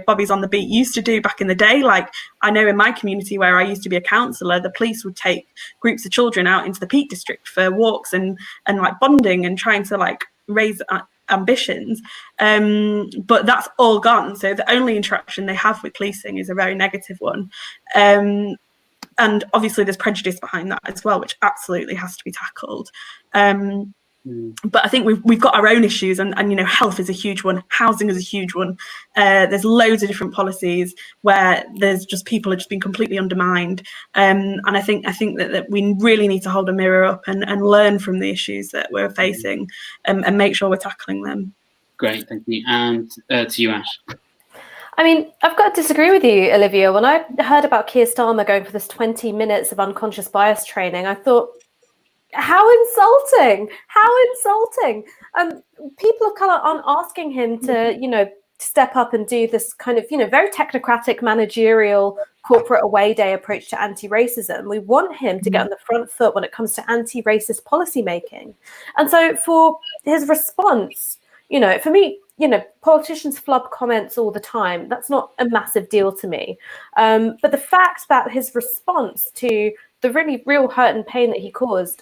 Bobby's on the Beat used to do back in the day, like I know in my community where I used to be a counsellor, the police would take groups of children out into the Peak District for walks and like bonding and trying to like raise ambitions. But that's all gone. So the only interaction they have with policing is a very negative one. And obviously there's prejudice behind that as well, which absolutely has to be tackled. But I think we've got our own issues, and health is a huge one, housing is a huge one. There's loads of different policies where there's just people are just being completely undermined. And I think that we really need to hold a mirror up and learn from the issues that we're facing, and make sure we're tackling them. Great, thank you. And to you, Ash. I've got to disagree with you, Olivia. When I heard about Keir Starmer going for this 20 minutes of unconscious bias training, I thought, how insulting! How insulting! People of colour aren't asking him to, step up and do this kind of, very technocratic, managerial, corporate away day approach to anti-racism. We want him to get on the front foot when it comes to anti-racist policy making. And so for his response, for me, politicians flub comments all the time. That's not a massive deal to me. But the fact that his response to the the really real hurt and pain that he caused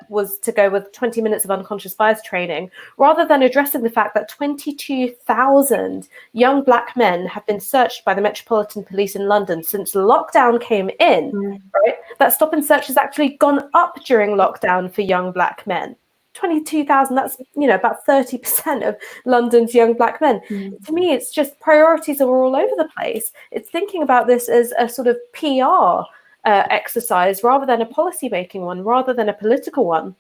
was to go with 20 minutes of unconscious bias training, rather than addressing the fact that 22,000 young black men have been searched by the Metropolitan Police in London since lockdown came in, right? That stop and search has actually gone up during lockdown for young black men. 22,000, that's, about 30% of London's young black men. To me, it's just priorities are all over the place. It's thinking about this as a sort of PR exercise rather than a policy-making one, rather than a political one.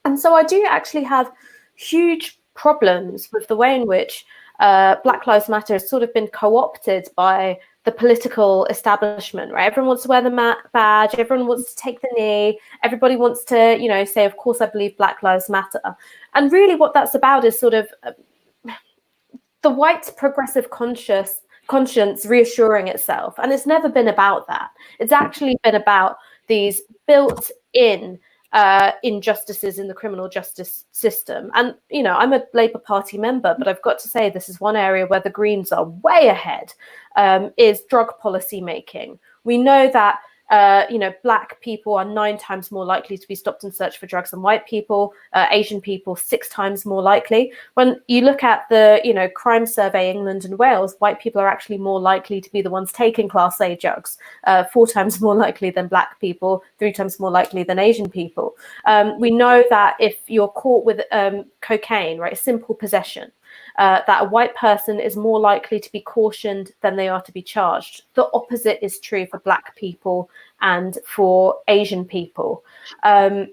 And so I do actually have huge problems with the way in which Black Lives Matter has sort of been co-opted by the political establishment, right? Everyone wants to wear the badge, everyone wants to take the knee, everybody wants to, say, of course I believe Black Lives Matter. And really what that's about is sort of the white progressive conscience reassuring itself. And it's never been about that. It's actually been about these built-in injustices in the criminal justice system. And, I'm a Labour Party member, but I've got to say this is one area where the Greens are way ahead, is drug policy making. We know that, black people are 9 times more likely to be stopped and searched for drugs than white people, Asian people 6 times more likely. When you look at the, crime survey, England and Wales, white people are actually more likely to be the ones taking Class A drugs, 4 times more likely than black people, 3 times more likely than Asian people. We know that if you're caught with cocaine, right, simple possession, that a white person is more likely to be cautioned than they are to be charged. The opposite is true for black people and for Asian people. The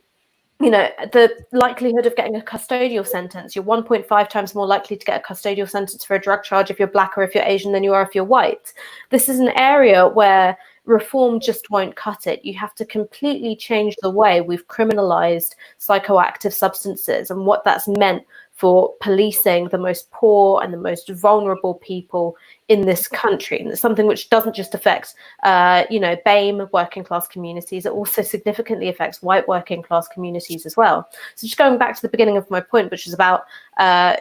likelihood of getting a custodial sentence, you're 1.5 times more likely to get a custodial sentence for a drug charge if you're black or if you're Asian than you are if you're white. This is an area where reform just won't cut it. You have to completely change the way we've criminalized psychoactive substances and what that's meant for policing the most poor and the most vulnerable people in this country. And it's something which doesn't just affect, BAME working class communities, it also significantly affects white working class communities as well. So just going back to the beginning of my point, which is about, Keir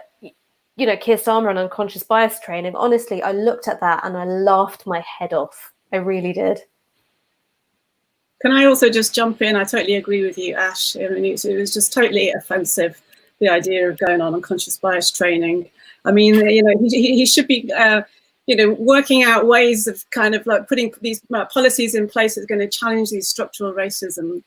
Starmer and unconscious bias training, honestly, I looked at that and I laughed my head off. I really did. Can I also just jump in? I totally agree with you, Ash. I mean, it was just totally offensive, the idea of going on unconscious bias training. I mean, he should be, working out ways of kind of like putting these policies in place that's going to challenge these structural racism.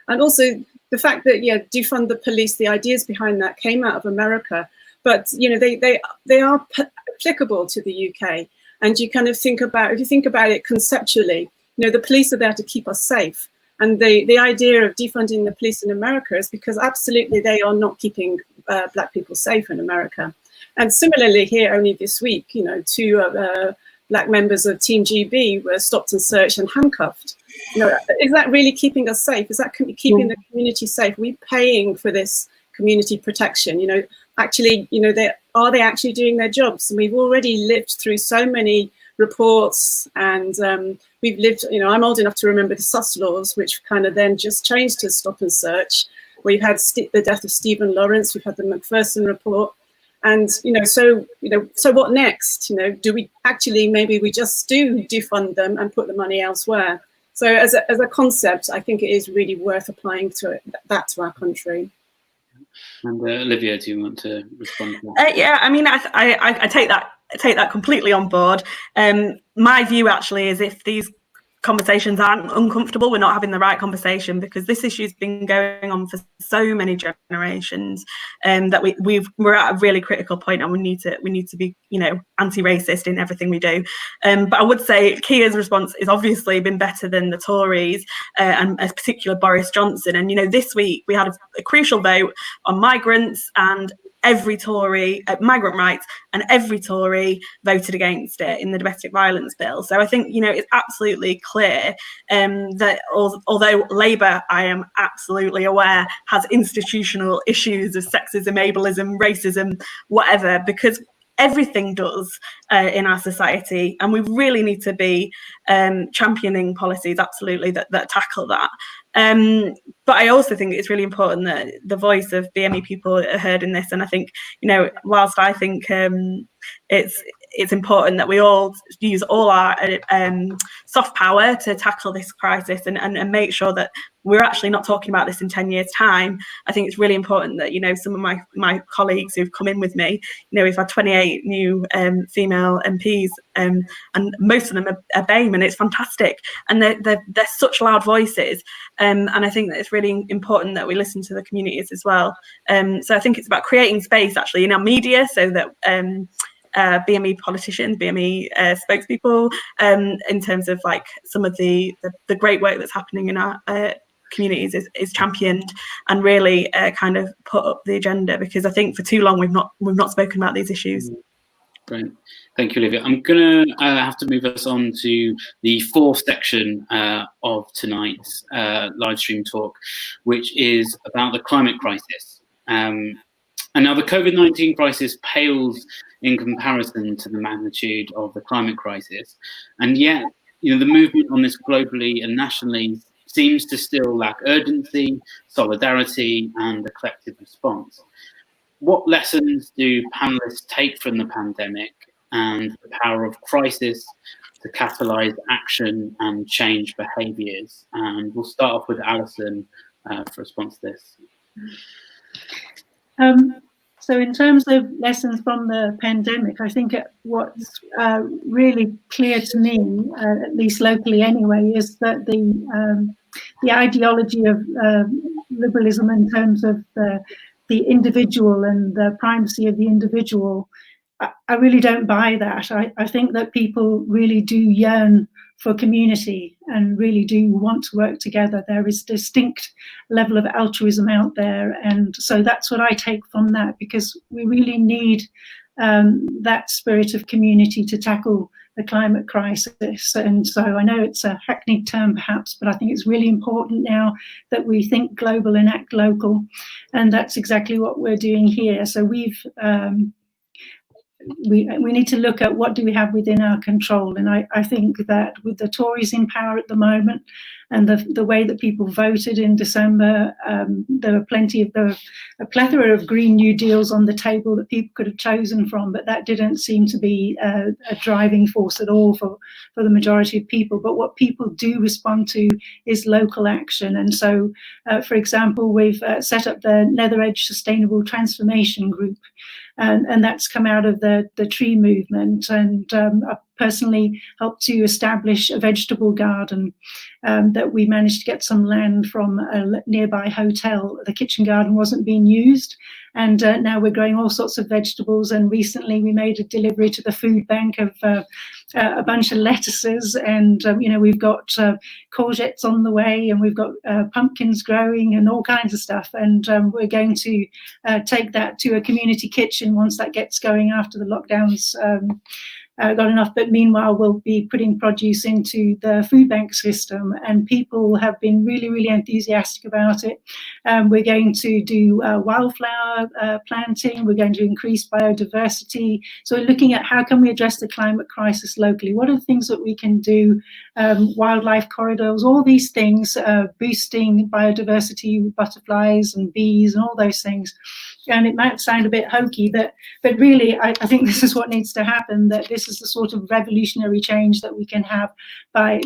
And also the fact that, defund the police, the ideas behind that came out of America, but, they are applicable to the UK. And you kind of think about, if you think about it conceptually, the police are there to keep us safe. And the idea of defunding the police in America is because absolutely they are not keeping black people safe in America. And similarly here, only this week, 2 black members of Team GB were stopped and searched and handcuffed. Is that really keeping us safe? Is that keeping the community safe? Are we paying for this community protection? Actually, are they actually doing their jobs? And we've already lived through so many reports, and we've lived, I'm old enough to remember the Sus laws, which kind of then just changed to stop and search. We've had the death of Stephen Lawrence, we've had the Macpherson report, and so what next? Do we actually, maybe we just do defund them and put the money elsewhere? So as a concept, I think it is really worth applying that to our country. And Olivia, do you want to respond to that? Yeah, I mean, I take that completely on board. My view actually is if these conversations aren't uncomfortable, we're not having the right conversation, because this issue's been going on for so many generations, that we're at a really critical point, and we need to be anti-racist in everything we do. But I would say Keir's response has obviously been better than the Tories, and in particular Boris Johnson. And this week we had a crucial vote on migrants, and every Tory, migrant rights, and every Tory voted against it in the domestic violence bill. So I think, it's absolutely clear that although Labour, I am absolutely aware, has institutional issues of sexism, ableism, racism, whatever, because everything does in our society, and we really need to be championing policies, absolutely, that tackle that. But I also think it's really important that the voice of BME people are heard in this. And I think, whilst I think it's it's important that we all use all our soft power to tackle this crisis and make sure that we're actually not talking about this in 10 years' time. I think it's really important that, you know, some of my colleagues who've come in with me, you know, we've had 28 new female MPs, and most of them are BAME, and it's fantastic. And they're such loud voices. And I think that it's really important that we listen to the communities as well. So I think it's about creating space actually in our media so that BME politicians, BME spokespeople, in terms of like some of the great work that's happening in our communities is championed and really kind of put up the agenda, because I think for too long we've not spoken about these issues. Great, thank you, Olivia. I'm gonna have to move us on to the fourth section of tonight's live stream talk, which is about the climate crisis. And now the COVID-19 crisis pales in comparison to the magnitude of the climate crisis, and yet, you know, the movement on this globally and nationally seems to still lack urgency, solidarity, and a collective response. What lessons do panelists take from the pandemic and the power of crisis to catalyse action and change behaviours? And we'll start off with Alison for response to this. So in terms of lessons from the pandemic, I think what's really clear to me, at least locally anyway, is that the ideology of liberalism in terms of the individual and the primacy of the individual, I really don't buy that. I think that people really do yearn for community and really do want to work together. There is a distinct level of altruism out there, and so that's what I take from that, because we really need that spirit of community to tackle the climate crisis. And so I know it's a hackneyed term perhaps, but I think it's really important now that we think global and act local, and that's exactly what we're doing here. So we need to look at what do we have within our control, and I think that with the Tories in power at the moment and the way that people voted in December, there were a plethora of Green New Deals on the table that people could have chosen from, but that didn't seem to be a driving force at all for the majority of people. But what people do respond to is local action, and so, for example, we've set up the Nether Edge Sustainable Transformation Group, and that's come out of the tree movement, and I personally helped to establish a vegetable garden that we managed to get some land from a nearby hotel. The kitchen garden wasn't being used, and now we're growing all sorts of vegetables, and recently we made a delivery to the food bank of a bunch of lettuces, and you know, we've got courgettes on the way, and we've got pumpkins growing and all kinds of stuff, and we're going to take that to a community kitchen once that gets going after the lockdowns got enough. But meanwhile, we'll be putting produce into the food bank system, and people have been really, really enthusiastic about it. We're going to do wildflower planting. We're going to increase biodiversity. So we're looking at how can we address the climate crisis locally? What are the things that we can do? Wildlife corridors, all these things, boosting biodiversity with butterflies and bees and all those things. And it might sound a bit hokey, but really, I think this is what needs to happen, that this is the sort of revolutionary change that we can have by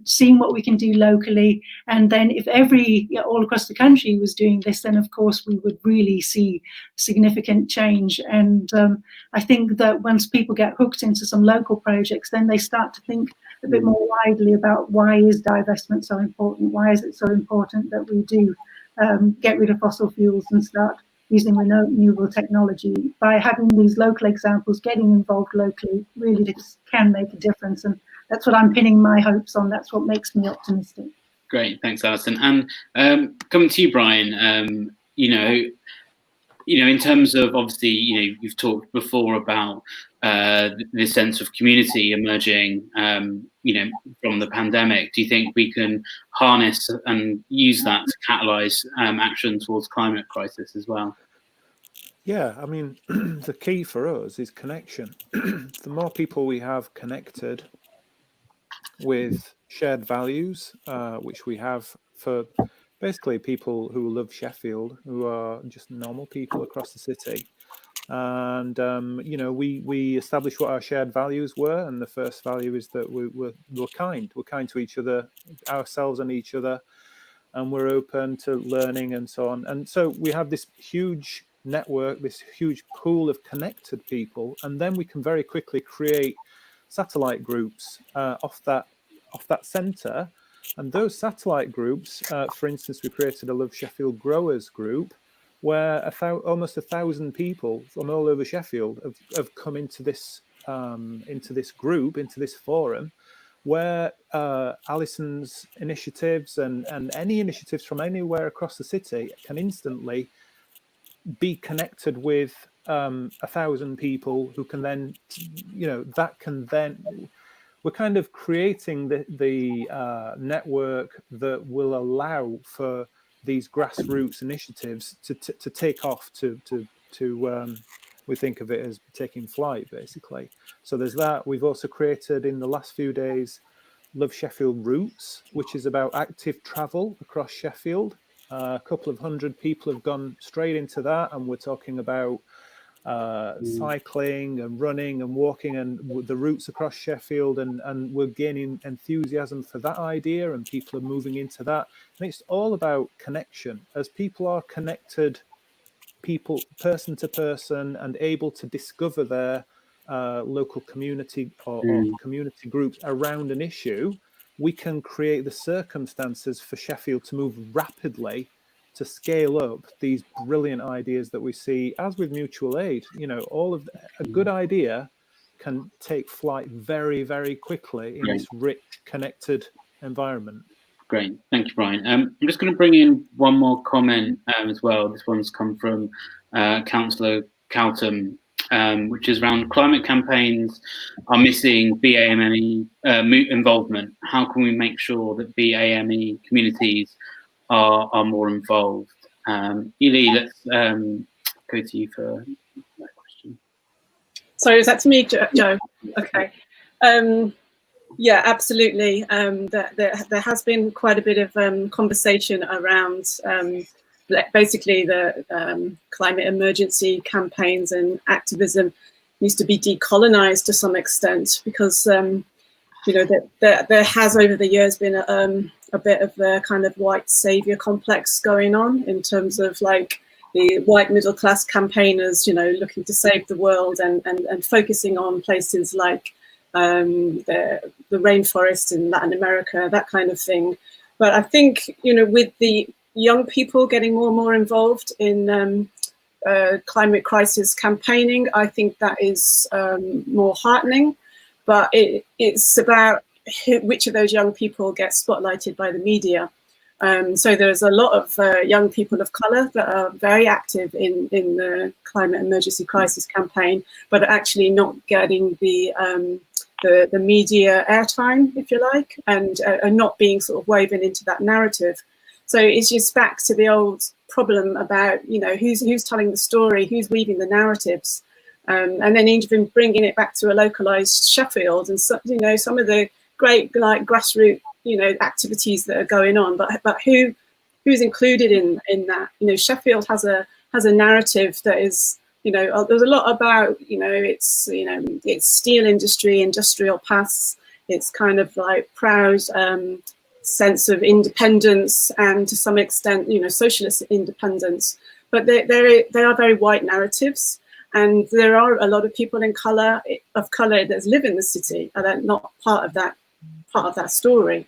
seeing what we can do locally. And then if all across the country was doing this, then of course we would really see significant change. And I think that once people get hooked into some local projects, then they start to think a bit more widely about why is divestment so important? Why is it so important that we do get rid of fossil fuels and start using renewable technology? By having these local examples, getting involved locally, really just can make a difference. And that's what I'm pinning my hopes on. That's what makes me optimistic. Great, thanks, Alison. And coming to you, Brian, in terms of, obviously, you've talked before about the sense of community emerging, from the pandemic. Do you think we can harness and use that to catalyse action towards climate crisis as well? Yeah, I mean, the key for us is connection. The more people we have connected with shared values, which we have for basically people who love Sheffield, who are just normal people across the city, And you know, we established what our shared values were, and the first value is that we're kind. We're kind to each other, ourselves and each other, and we're open to learning and so on. And so we have this huge network, this huge pool of connected people, and then we can very quickly create satellite groups off that center. And those satellite groups, for instance, we created a Love Sheffield Growers group, where almost 1,000 people from all over Sheffield have come into this group, into this forum, where Alison's initiatives and any initiatives from anywhere across the city can instantly be connected with 1,000 people who can then, you know, that can then, we're kind of creating the network that will allow for these grassroots initiatives to take off, to we think of it as taking flight, basically. So there's that. We've also created in the last few days Love Sheffield Routes, which is about active travel across Sheffield. A couple of hundred people have gone straight into that, and we're talking about cycling and running and walking and the routes across Sheffield, and we're gaining enthusiasm for that idea, and people are moving into that. And it's all about connection. As people are connected, people person to person, and able to discover their local community or community groups around an issue, we can create the circumstances for Sheffield to move rapidly to scale up these brilliant ideas that we see. As with mutual aid, you know, a good idea can take flight very, very quickly in this rich, connected environment. Great, thank you, Brian. I'm just going to bring in one more comment as well. This one's come from Councillor Calton, which is around climate campaigns are missing BAME involvement. How can we make sure that BAME communities are more involved? Eelyn, let's go to you for that question. Sorry, is that to me, Joe? Okay. Yeah, absolutely. There has been quite a bit of conversation around basically the climate emergency campaigns, and activism needs to be decolonized to some extent, because you know, there has over the years been a bit of a kind of white savior complex going on, in terms of like the white middle class campaigners, you know, looking to save the world and focusing on places like the rainforest in Latin America, that kind of thing. But I think, you know, with the young people getting more and more involved in climate crisis campaigning, I think that is more heartening. But it's about which of those young people get spotlighted by the media. So there's a lot of young people of colour that are very active in the climate emergency crisis campaign, but are actually not getting the media airtime, if you like, and are not being sort of woven into that narrative. So it's just back to the old problem about, you know, who's telling the story, who's weaving the narratives, and then even bringing it back to a localised Sheffield, and so, you know, some of the great like grassroots, you know, activities that are going on, but who's included in that? You know, Sheffield has a narrative that is, you know, there's a lot about, you know, it's steel industry, industrial paths. It's kind of like proud sense of independence, and to some extent, you know, socialist independence. But they are very white narratives, and there are a lot of people of colour that live in the city and are not part of that story.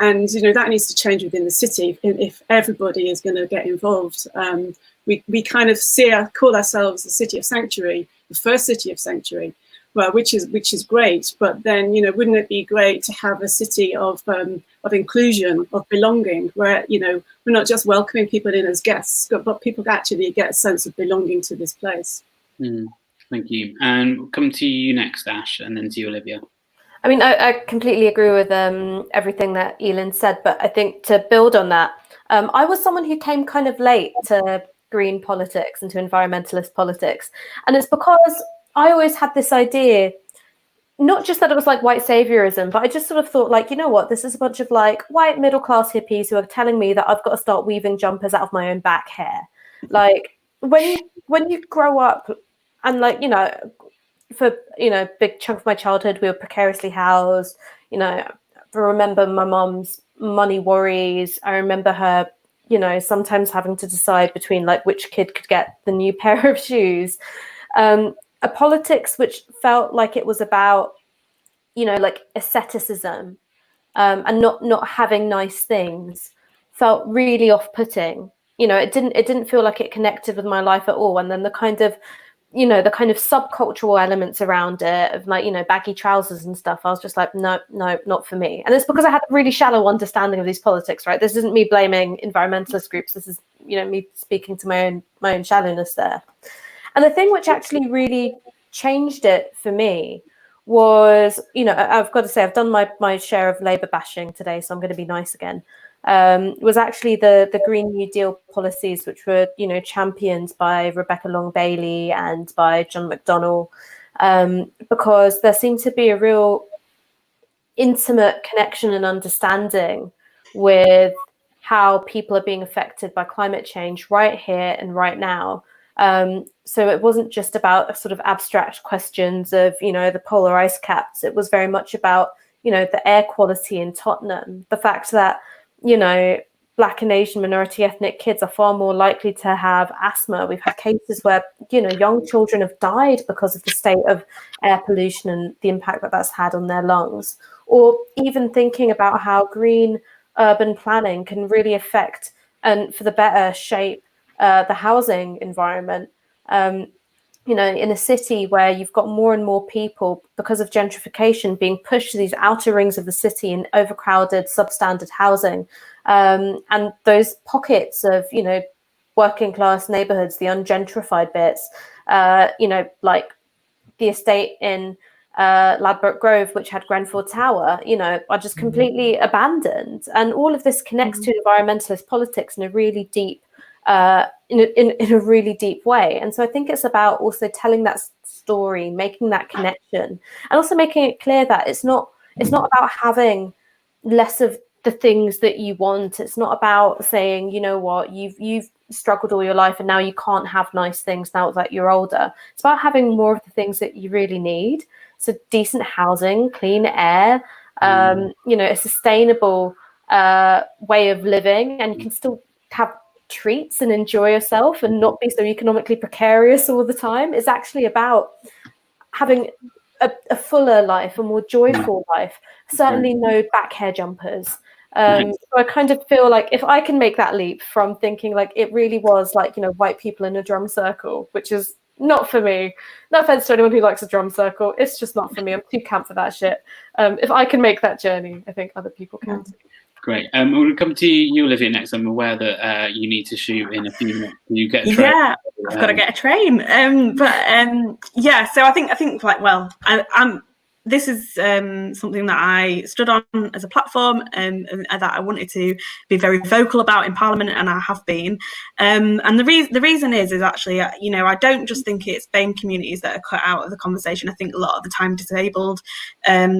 And, you know, that needs to change within the city if everybody is going to get involved. We kind of call ourselves the city of sanctuary, the first city of sanctuary, well, which is great. But then, you know, wouldn't it be great to have a city of inclusion, of belonging, where, you know, we're not just welcoming people in as guests, but people actually get a sense of belonging to this place. Thank you. And we'll come to you next, Ash, and then to you, Olivia. I mean, I completely agree with everything that Eelyn said, but I think to build on that, I was someone who came kind of late to green politics and to environmentalist politics. And it's because I always had this idea, not just that it was like white saviorism, but I just sort of thought like, you know what, this is a bunch of like white middle class hippies who are telling me that I've got to start weaving jumpers out of my own back hair. Like when you grow up like, you know, for, you know, big chunk of my childhood, we were precariously housed. You know, I remember my mom's money worries. I remember her, you know, sometimes having to decide between like which kid could get the new pair of shoes. A politics which felt like it was about, you know, like asceticism, and not having nice things, felt really off-putting. You know, it didn't feel like it connected with my life at all. And then the kind of, you know, the kind of subcultural elements around it of like, you know, baggy trousers and stuff, I was just like, no, not for me. And it's because I had a really shallow understanding of these politics, right? This isn't me blaming environmentalist groups. This is, you know, me speaking to my own shallowness there. And the thing which actually really changed it for me was, you know, I've got to say, I've done my share of Labour bashing today, so I'm going to be nice again. Was actually the Green New Deal policies, which were, you know, championed by Rebecca Long-Bailey and by John McDonnell, because there seemed to be a real intimate connection and understanding with how people are being affected by climate change right here and right now. So it wasn't just about sort of abstract questions of, you know, the polar ice caps. It was very much about, you know, the air quality in Tottenham, the fact that, you know, Black and Asian minority ethnic kids are far more likely to have asthma. We've had cases where, you know, young children have died because of the state of air pollution and the impact that that's had on their lungs. Or even thinking about how green urban planning can really affect and for the better shape the housing environment. You know, in a city where you've got more and more people, because of gentrification, being pushed to these outer rings of the city in overcrowded, substandard housing, and those pockets of, you know, working class neighborhoods, the ungentrified bits, you know, like the estate in Ladbroke Grove, which had Grenfell Tower, you know, are just completely abandoned. And all of this connects to environmentalist politics in a really deep in a really deep way. And so I think it's about also telling that story, making that connection, and also making it clear that it's not about having less of the things that you want. It's not about saying, you know what, you've struggled all your life and now you can't have nice things now that you're older. It's about having more of the things that you really need. So decent housing, clean air, you know, a sustainable way of living, and you can still have treats and enjoy yourself and not be so economically precarious all the time. Is actually about having a fuller life, a more joyful life. Certainly no back hair jumpers. So I kind of feel like if I can make that leap from thinking like it really was like, you know, white people in a drum circle, which is not for me. No offense to anyone who likes a drum circle. It's just not for me. I'm too camp for that shit. If I can make that journey, I think other people can too. Great. We'll come to you, Olivia, next. I'm aware that you need to shoot in a few minutes. You get a train. Yeah, I've got to get a train. Yeah, so I think like, well, this is something that I stood on as a platform and that I wanted to be very vocal about in Parliament, and I have been. And the reason is actually, you know, I don't just think it's BAME communities that are cut out of the conversation. I think a lot of the time disabled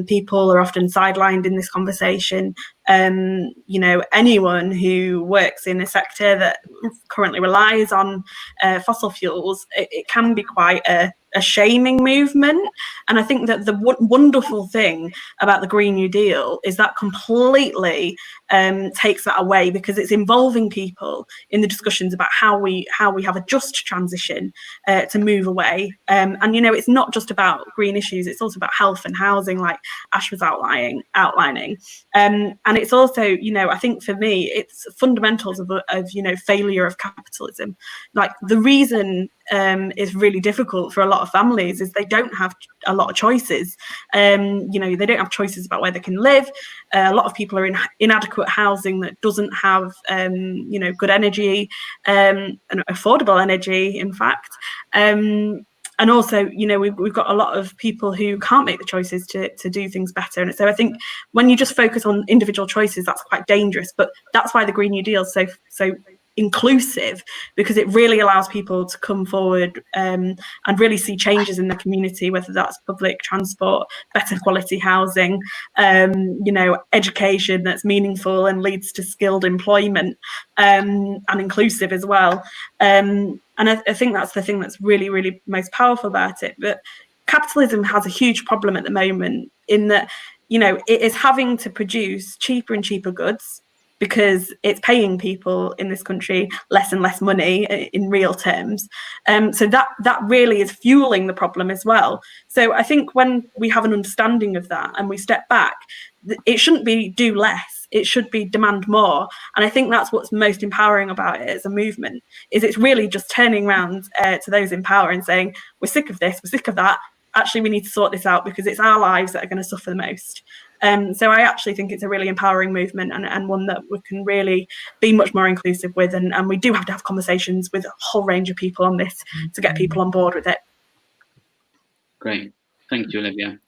people are often sidelined in this conversation. You know, anyone who works in a sector that currently relies on fossil fuels, it can be quite a shaming movement. And I think that the wonderful thing about the Green New Deal is that completely takes that away, because it's involving people in the discussions about how we have a just transition to move away. And you know, it's not just about green issues, it's also about health and housing, like Ash was outlining. And it's also, you know, I think for me, it's fundamentals of you know, failure of capitalism. Like the reason is really difficult for a lot of families is they don't have a lot of choices. You know, they don't have choices about where they can live. A lot of people are in inadequate housing that doesn't have, you know, good energy, and affordable energy, in fact. And also, you know, we've got a lot of people who can't make the choices to do things better. And so I think when you just focus on individual choices, that's quite dangerous. But that's why the Green New Deal is so inclusive, because it really allows people to come forward and really see changes in the community, whether that's public transport, better quality housing, education that's meaningful and leads to skilled employment, and inclusive as well. And I think that's the thing that's really, really most powerful about it. But capitalism has a huge problem at the moment in that, it is having to produce cheaper and cheaper goods because it's paying people in this country less and less money in real terms. So that really is fueling the problem as well. So I think when we have an understanding of that and we step back, it shouldn't be do less, it should be demand more. And I think that's what's most empowering about it as a movement, is it's really just turning around to those in power and saying, we're sick of this, we're sick of that. Actually, we need to sort this out because it's our lives that are going to suffer the most. So I actually think it's a really empowering movement and one that we can really be much more inclusive with. And we do have to have conversations with a whole range of people on this to get people on board with it. Great. Thank you, Olivia.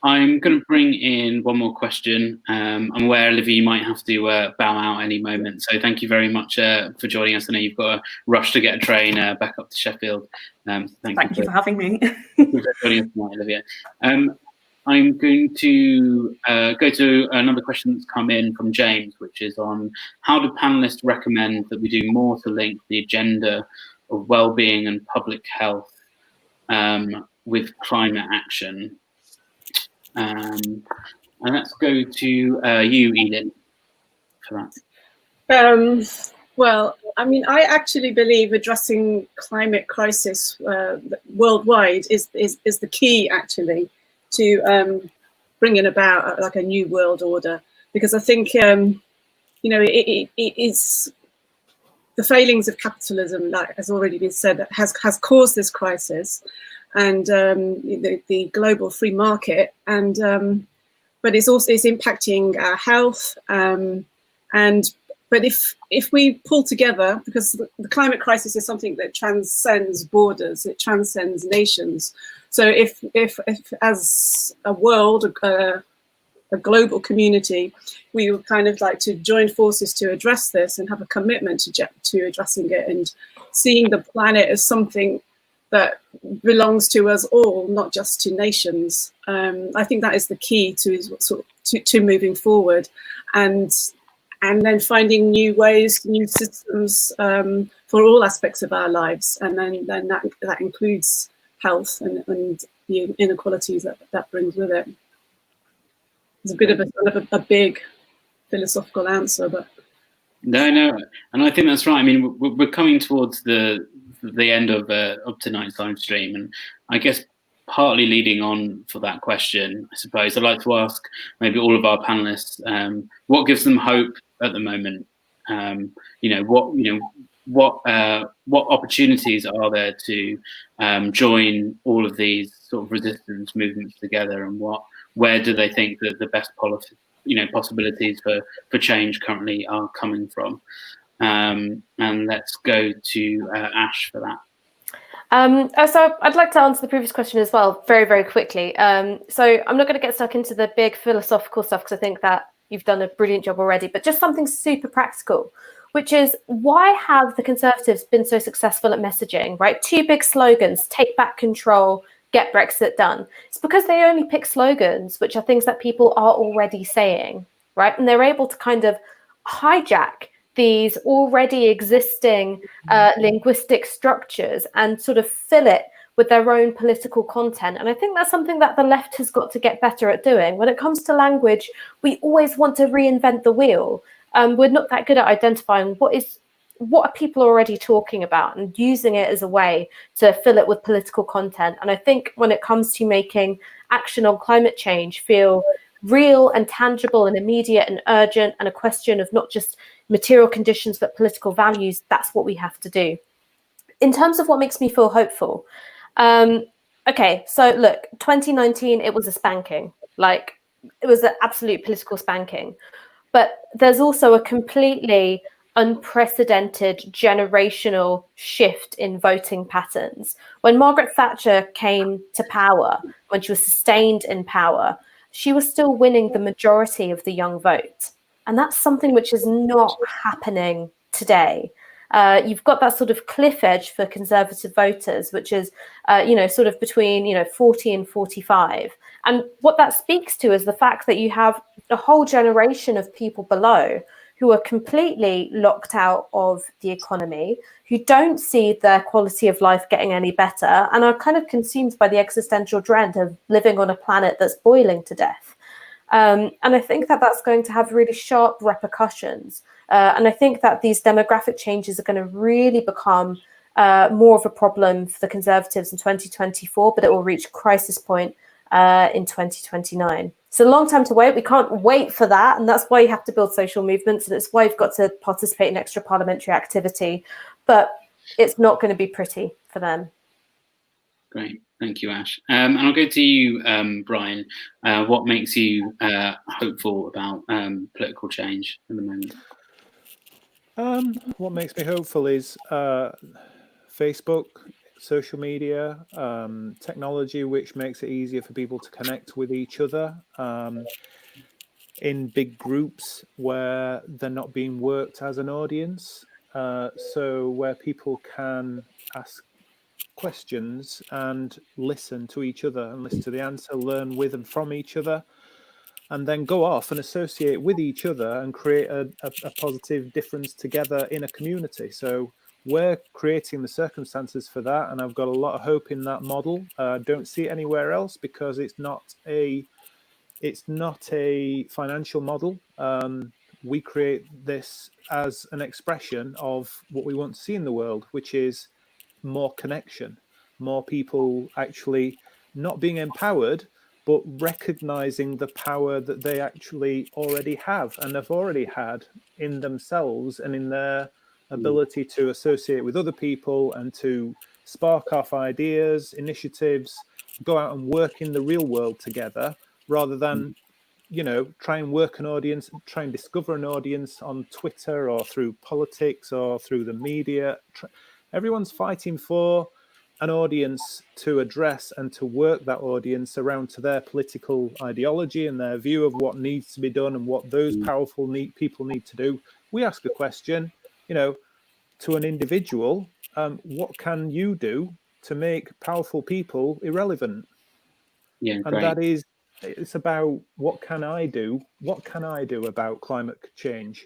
I'm going to bring in one more question. I'm aware, Olivia, you might have to bow out any moment. So thank you very much for joining us. I know you've got a rush to get a train back up to Sheffield. Thank you for having me. Thank you for joining us tonight, Olivia. I'm going to go to another question that's come in from James, which is on how do panellists recommend that we do more to link the agenda of well-being and public health with climate action? And let's go to you, Eelyn, for that. Well, I mean, I actually believe addressing climate crisis worldwide is the key, actually, to bringing about like a new world order. Because I think, it is the failings of capitalism, like has already been said, that has caused this crisis. And the global free market, but it's impacting our health. But if we pull together, because the climate crisis is something that transcends borders, it transcends nations. So if as a world, a global community, we would kind of like to join forces to address this and have a commitment to addressing it and seeing the planet as something that belongs to us all, not just to nations. I think that is the key to moving forward, and then finding new ways, new systems for all aspects of our lives, and then that includes health and the inequalities that brings with it. It's a bit of a big philosophical answer, but no, and I think that's right. I mean, we're coming towards the end of tonight's live stream, and I guess partly leading on for that question, I suppose I'd like to ask maybe all of our panelists what gives them hope at the moment. What opportunities are there to join all of these sort of resistance movements together, and where do they think that the best possibilities for change currently are coming from? And let's go to Ash for that. So I'd like to answer the previous question as well, very, very quickly. So I'm not going to get stuck into the big philosophical stuff because I think that you've done a brilliant job already, but just something super practical, which is why have the Conservatives been so successful at messaging, right? Two big slogans: take back control, get Brexit done. It's because they only pick slogans which are things that people are already saying, right? And they're able to kind of hijack these already existing linguistic structures and sort of fill it with their own political content. And I think that's something that the left has got to get better at doing. When it comes to language, we always want to reinvent the wheel. We're not that good at identifying what are people already talking about and using it as a way to fill it with political content. And I think when it comes to making action on climate change feel real and tangible and immediate and urgent and a question of not just material conditions but political values, that's what we have to do. In terms of what makes me feel hopeful, okay, so look, 2019, it was a spanking. Like, it was an absolute political spanking. But there's also a completely unprecedented generational shift in voting patterns. When Margaret Thatcher came to power, when she was sustained in power, she was still winning the majority of the young vote. And that's something which is not happening today. You've got that sort of cliff edge for Conservative voters, which is, sort of between, 40 and 45. And what that speaks to is the fact that you have a whole generation of people below who are completely locked out of the economy, who don't see their quality of life getting any better, and are kind of consumed by the existential dread of living on a planet that's boiling to death. And I think that that's going to have really sharp repercussions. And I think that these demographic changes are going to really become more of a problem for the Conservatives in 2024, but it will reach crisis point in 2029. It's a long time to wait. We can't wait for that. And that's why you have to build social movements. And it's why you've got to participate in extra parliamentary activity. But it's not going to be pretty for them. Great. Thank you, Ash. And I'll go to you, Brian. What makes you hopeful about political change at the moment? What makes me hopeful is Facebook, social media, technology, which makes it easier for people to connect with each other in big groups where they're not being worked as an audience. So where people can ask questions and listen to each other and listen to the answer, learn with and from each other, and then go off and associate with each other and create a positive difference together in a community. So we're creating the circumstances for that, and I've got a lot of hope in that model. Don't see it anywhere else because it's not a financial model. We create this as an expression of what we want to see in the world, which is more connection, more people actually not being empowered, but recognizing the power that they actually already have and have already had in themselves and in their ability to associate with other people and to spark off ideas, initiatives, go out and work in the real world together, rather than try and work an audience, try and discover an audience on Twitter or through politics or through the media. Everyone's fighting for an audience to address and to work that audience around to their political ideology and their view of what needs to be done and what those powerful people need to do. We ask a question, to an individual, what can you do to make powerful people irrelevant? Yeah, and that is, it's about what can I do? What can I do about climate change?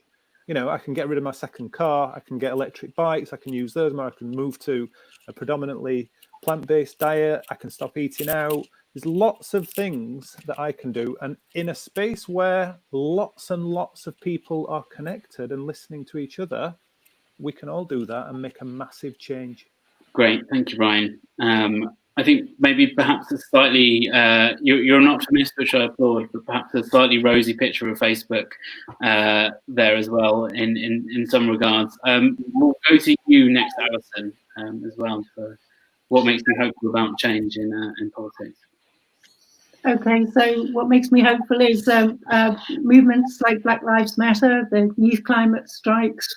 I can get rid of my second car, I can get electric bikes, I can use those more, I can move to a predominantly plant-based diet, I can stop eating out. There's lots of things that I can do. And in a space where lots and lots of people are connected and listening to each other, we can all do that and make a massive change. Great, thank you, Brian. I think maybe perhaps a slightly, you're an optimist, which I applaud, but perhaps a slightly rosy picture of Facebook there as well in some regards. We'll go to you next, Alison, as well, for what makes you hopeful about change in politics. Okay, so what makes me hopeful is movements like Black Lives Matter, the youth climate strikes,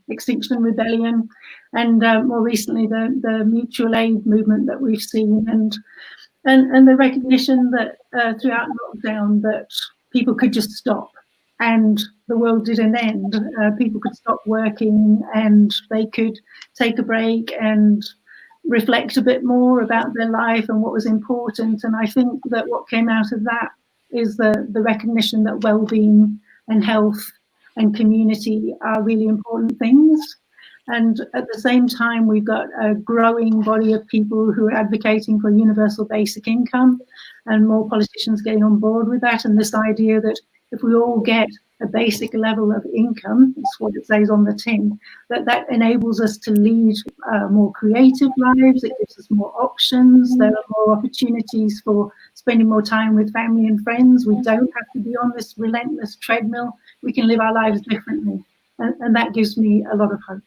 Extinction Rebellion, and more recently the mutual aid movement that we've seen, and the recognition that throughout lockdown that people could just stop and the world didn't end. People could stop working and they could take a break and reflect a bit more about their life and what was important. And I think that what came out of that is the recognition that well-being and health and community are really important things. And at the same time, we've got a growing body of people who are advocating for universal basic income, and more politicians getting on board with that. And this idea that if we all get a basic level of income, that's what it says on the tin, that enables us to lead more creative lives, it gives us more options, there are more opportunities for spending more time with family and friends. We don't have to be on this relentless treadmill, we can live our lives differently. And that gives me a lot of hope.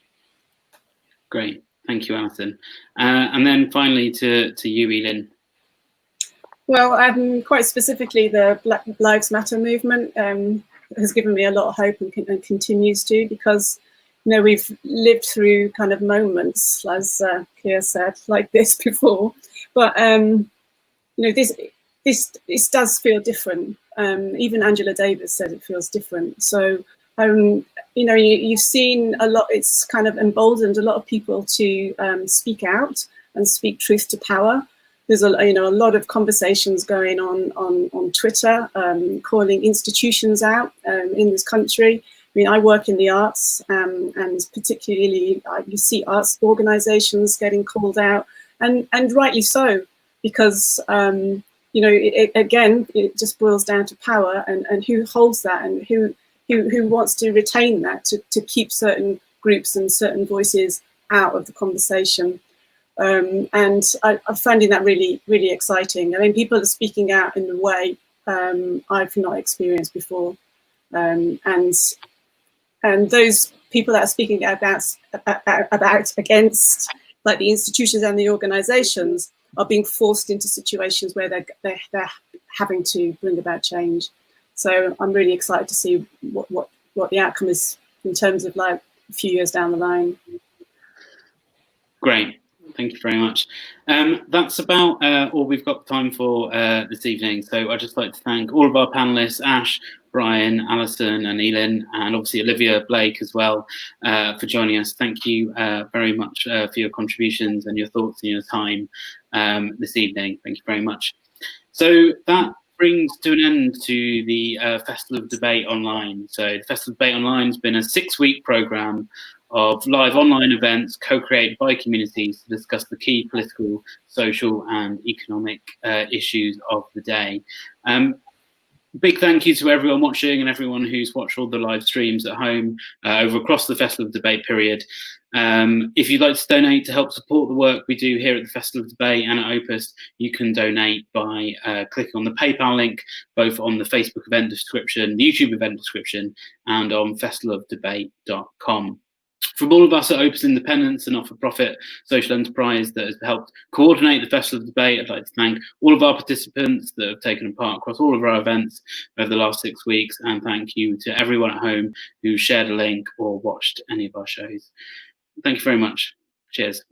Great, thank you, Alison. And then finally to you, Eelyn. Well, quite specifically, the Black Lives Matter movement has given me a lot of hope and continues to, because we've lived through kind of moments, as Keir said, like this before, but this does feel different. Even Angela Davis said it feels different. So You know, you've seen a lot, it's kind of emboldened a lot of people to speak out and speak truth to power. There's a lot of conversations going on Twitter, calling institutions out in this country. I mean, I work in the arts, and particularly you see arts organisations getting called out, and rightly so, because you know, again, it just boils down to power and who holds that, and who wants to retain that, to keep certain groups and certain voices out of the conversation. And I'm finding that really, really exciting. I mean, people are speaking out in a way I've not experienced before. And those people that are speaking about against, like, the institutions and the organisations, are being forced into situations where they're having to bring about change. So I'm really excited to see what the outcome is in terms of, like, a few years down the line. Great. Thank you very much. That's about all we've got time for this evening. So I'd just like to thank all of our panellists, Ash, Brian, Alison and Eelyn, and obviously Olivia, Blake as well, for joining us. Thank you very much for your contributions and your thoughts and your time this evening. Thank you very much. So that brings to an end to the Festival of Debate Online. So the Festival of Debate Online has been a 6-week programme of live online events co-created by communities to discuss the key political, social and economic issues of the day. Big thank you to everyone watching and everyone who's watched all the live streams at home across the Festival of Debate period. If you'd like to donate to help support the work we do here at the Festival of Debate and at Opus, you can donate by clicking on the PayPal link, both on the Facebook event description, the YouTube event description, and on festivalofdebate.com. From all of us at Opus Independence, a not-for-profit social enterprise that has helped coordinate the Festival of Debate, I'd like to thank all of our participants that have taken part across all of our events over the last 6 weeks, and thank you to everyone at home who shared a link or watched any of our shows. Thank you very much. Cheers.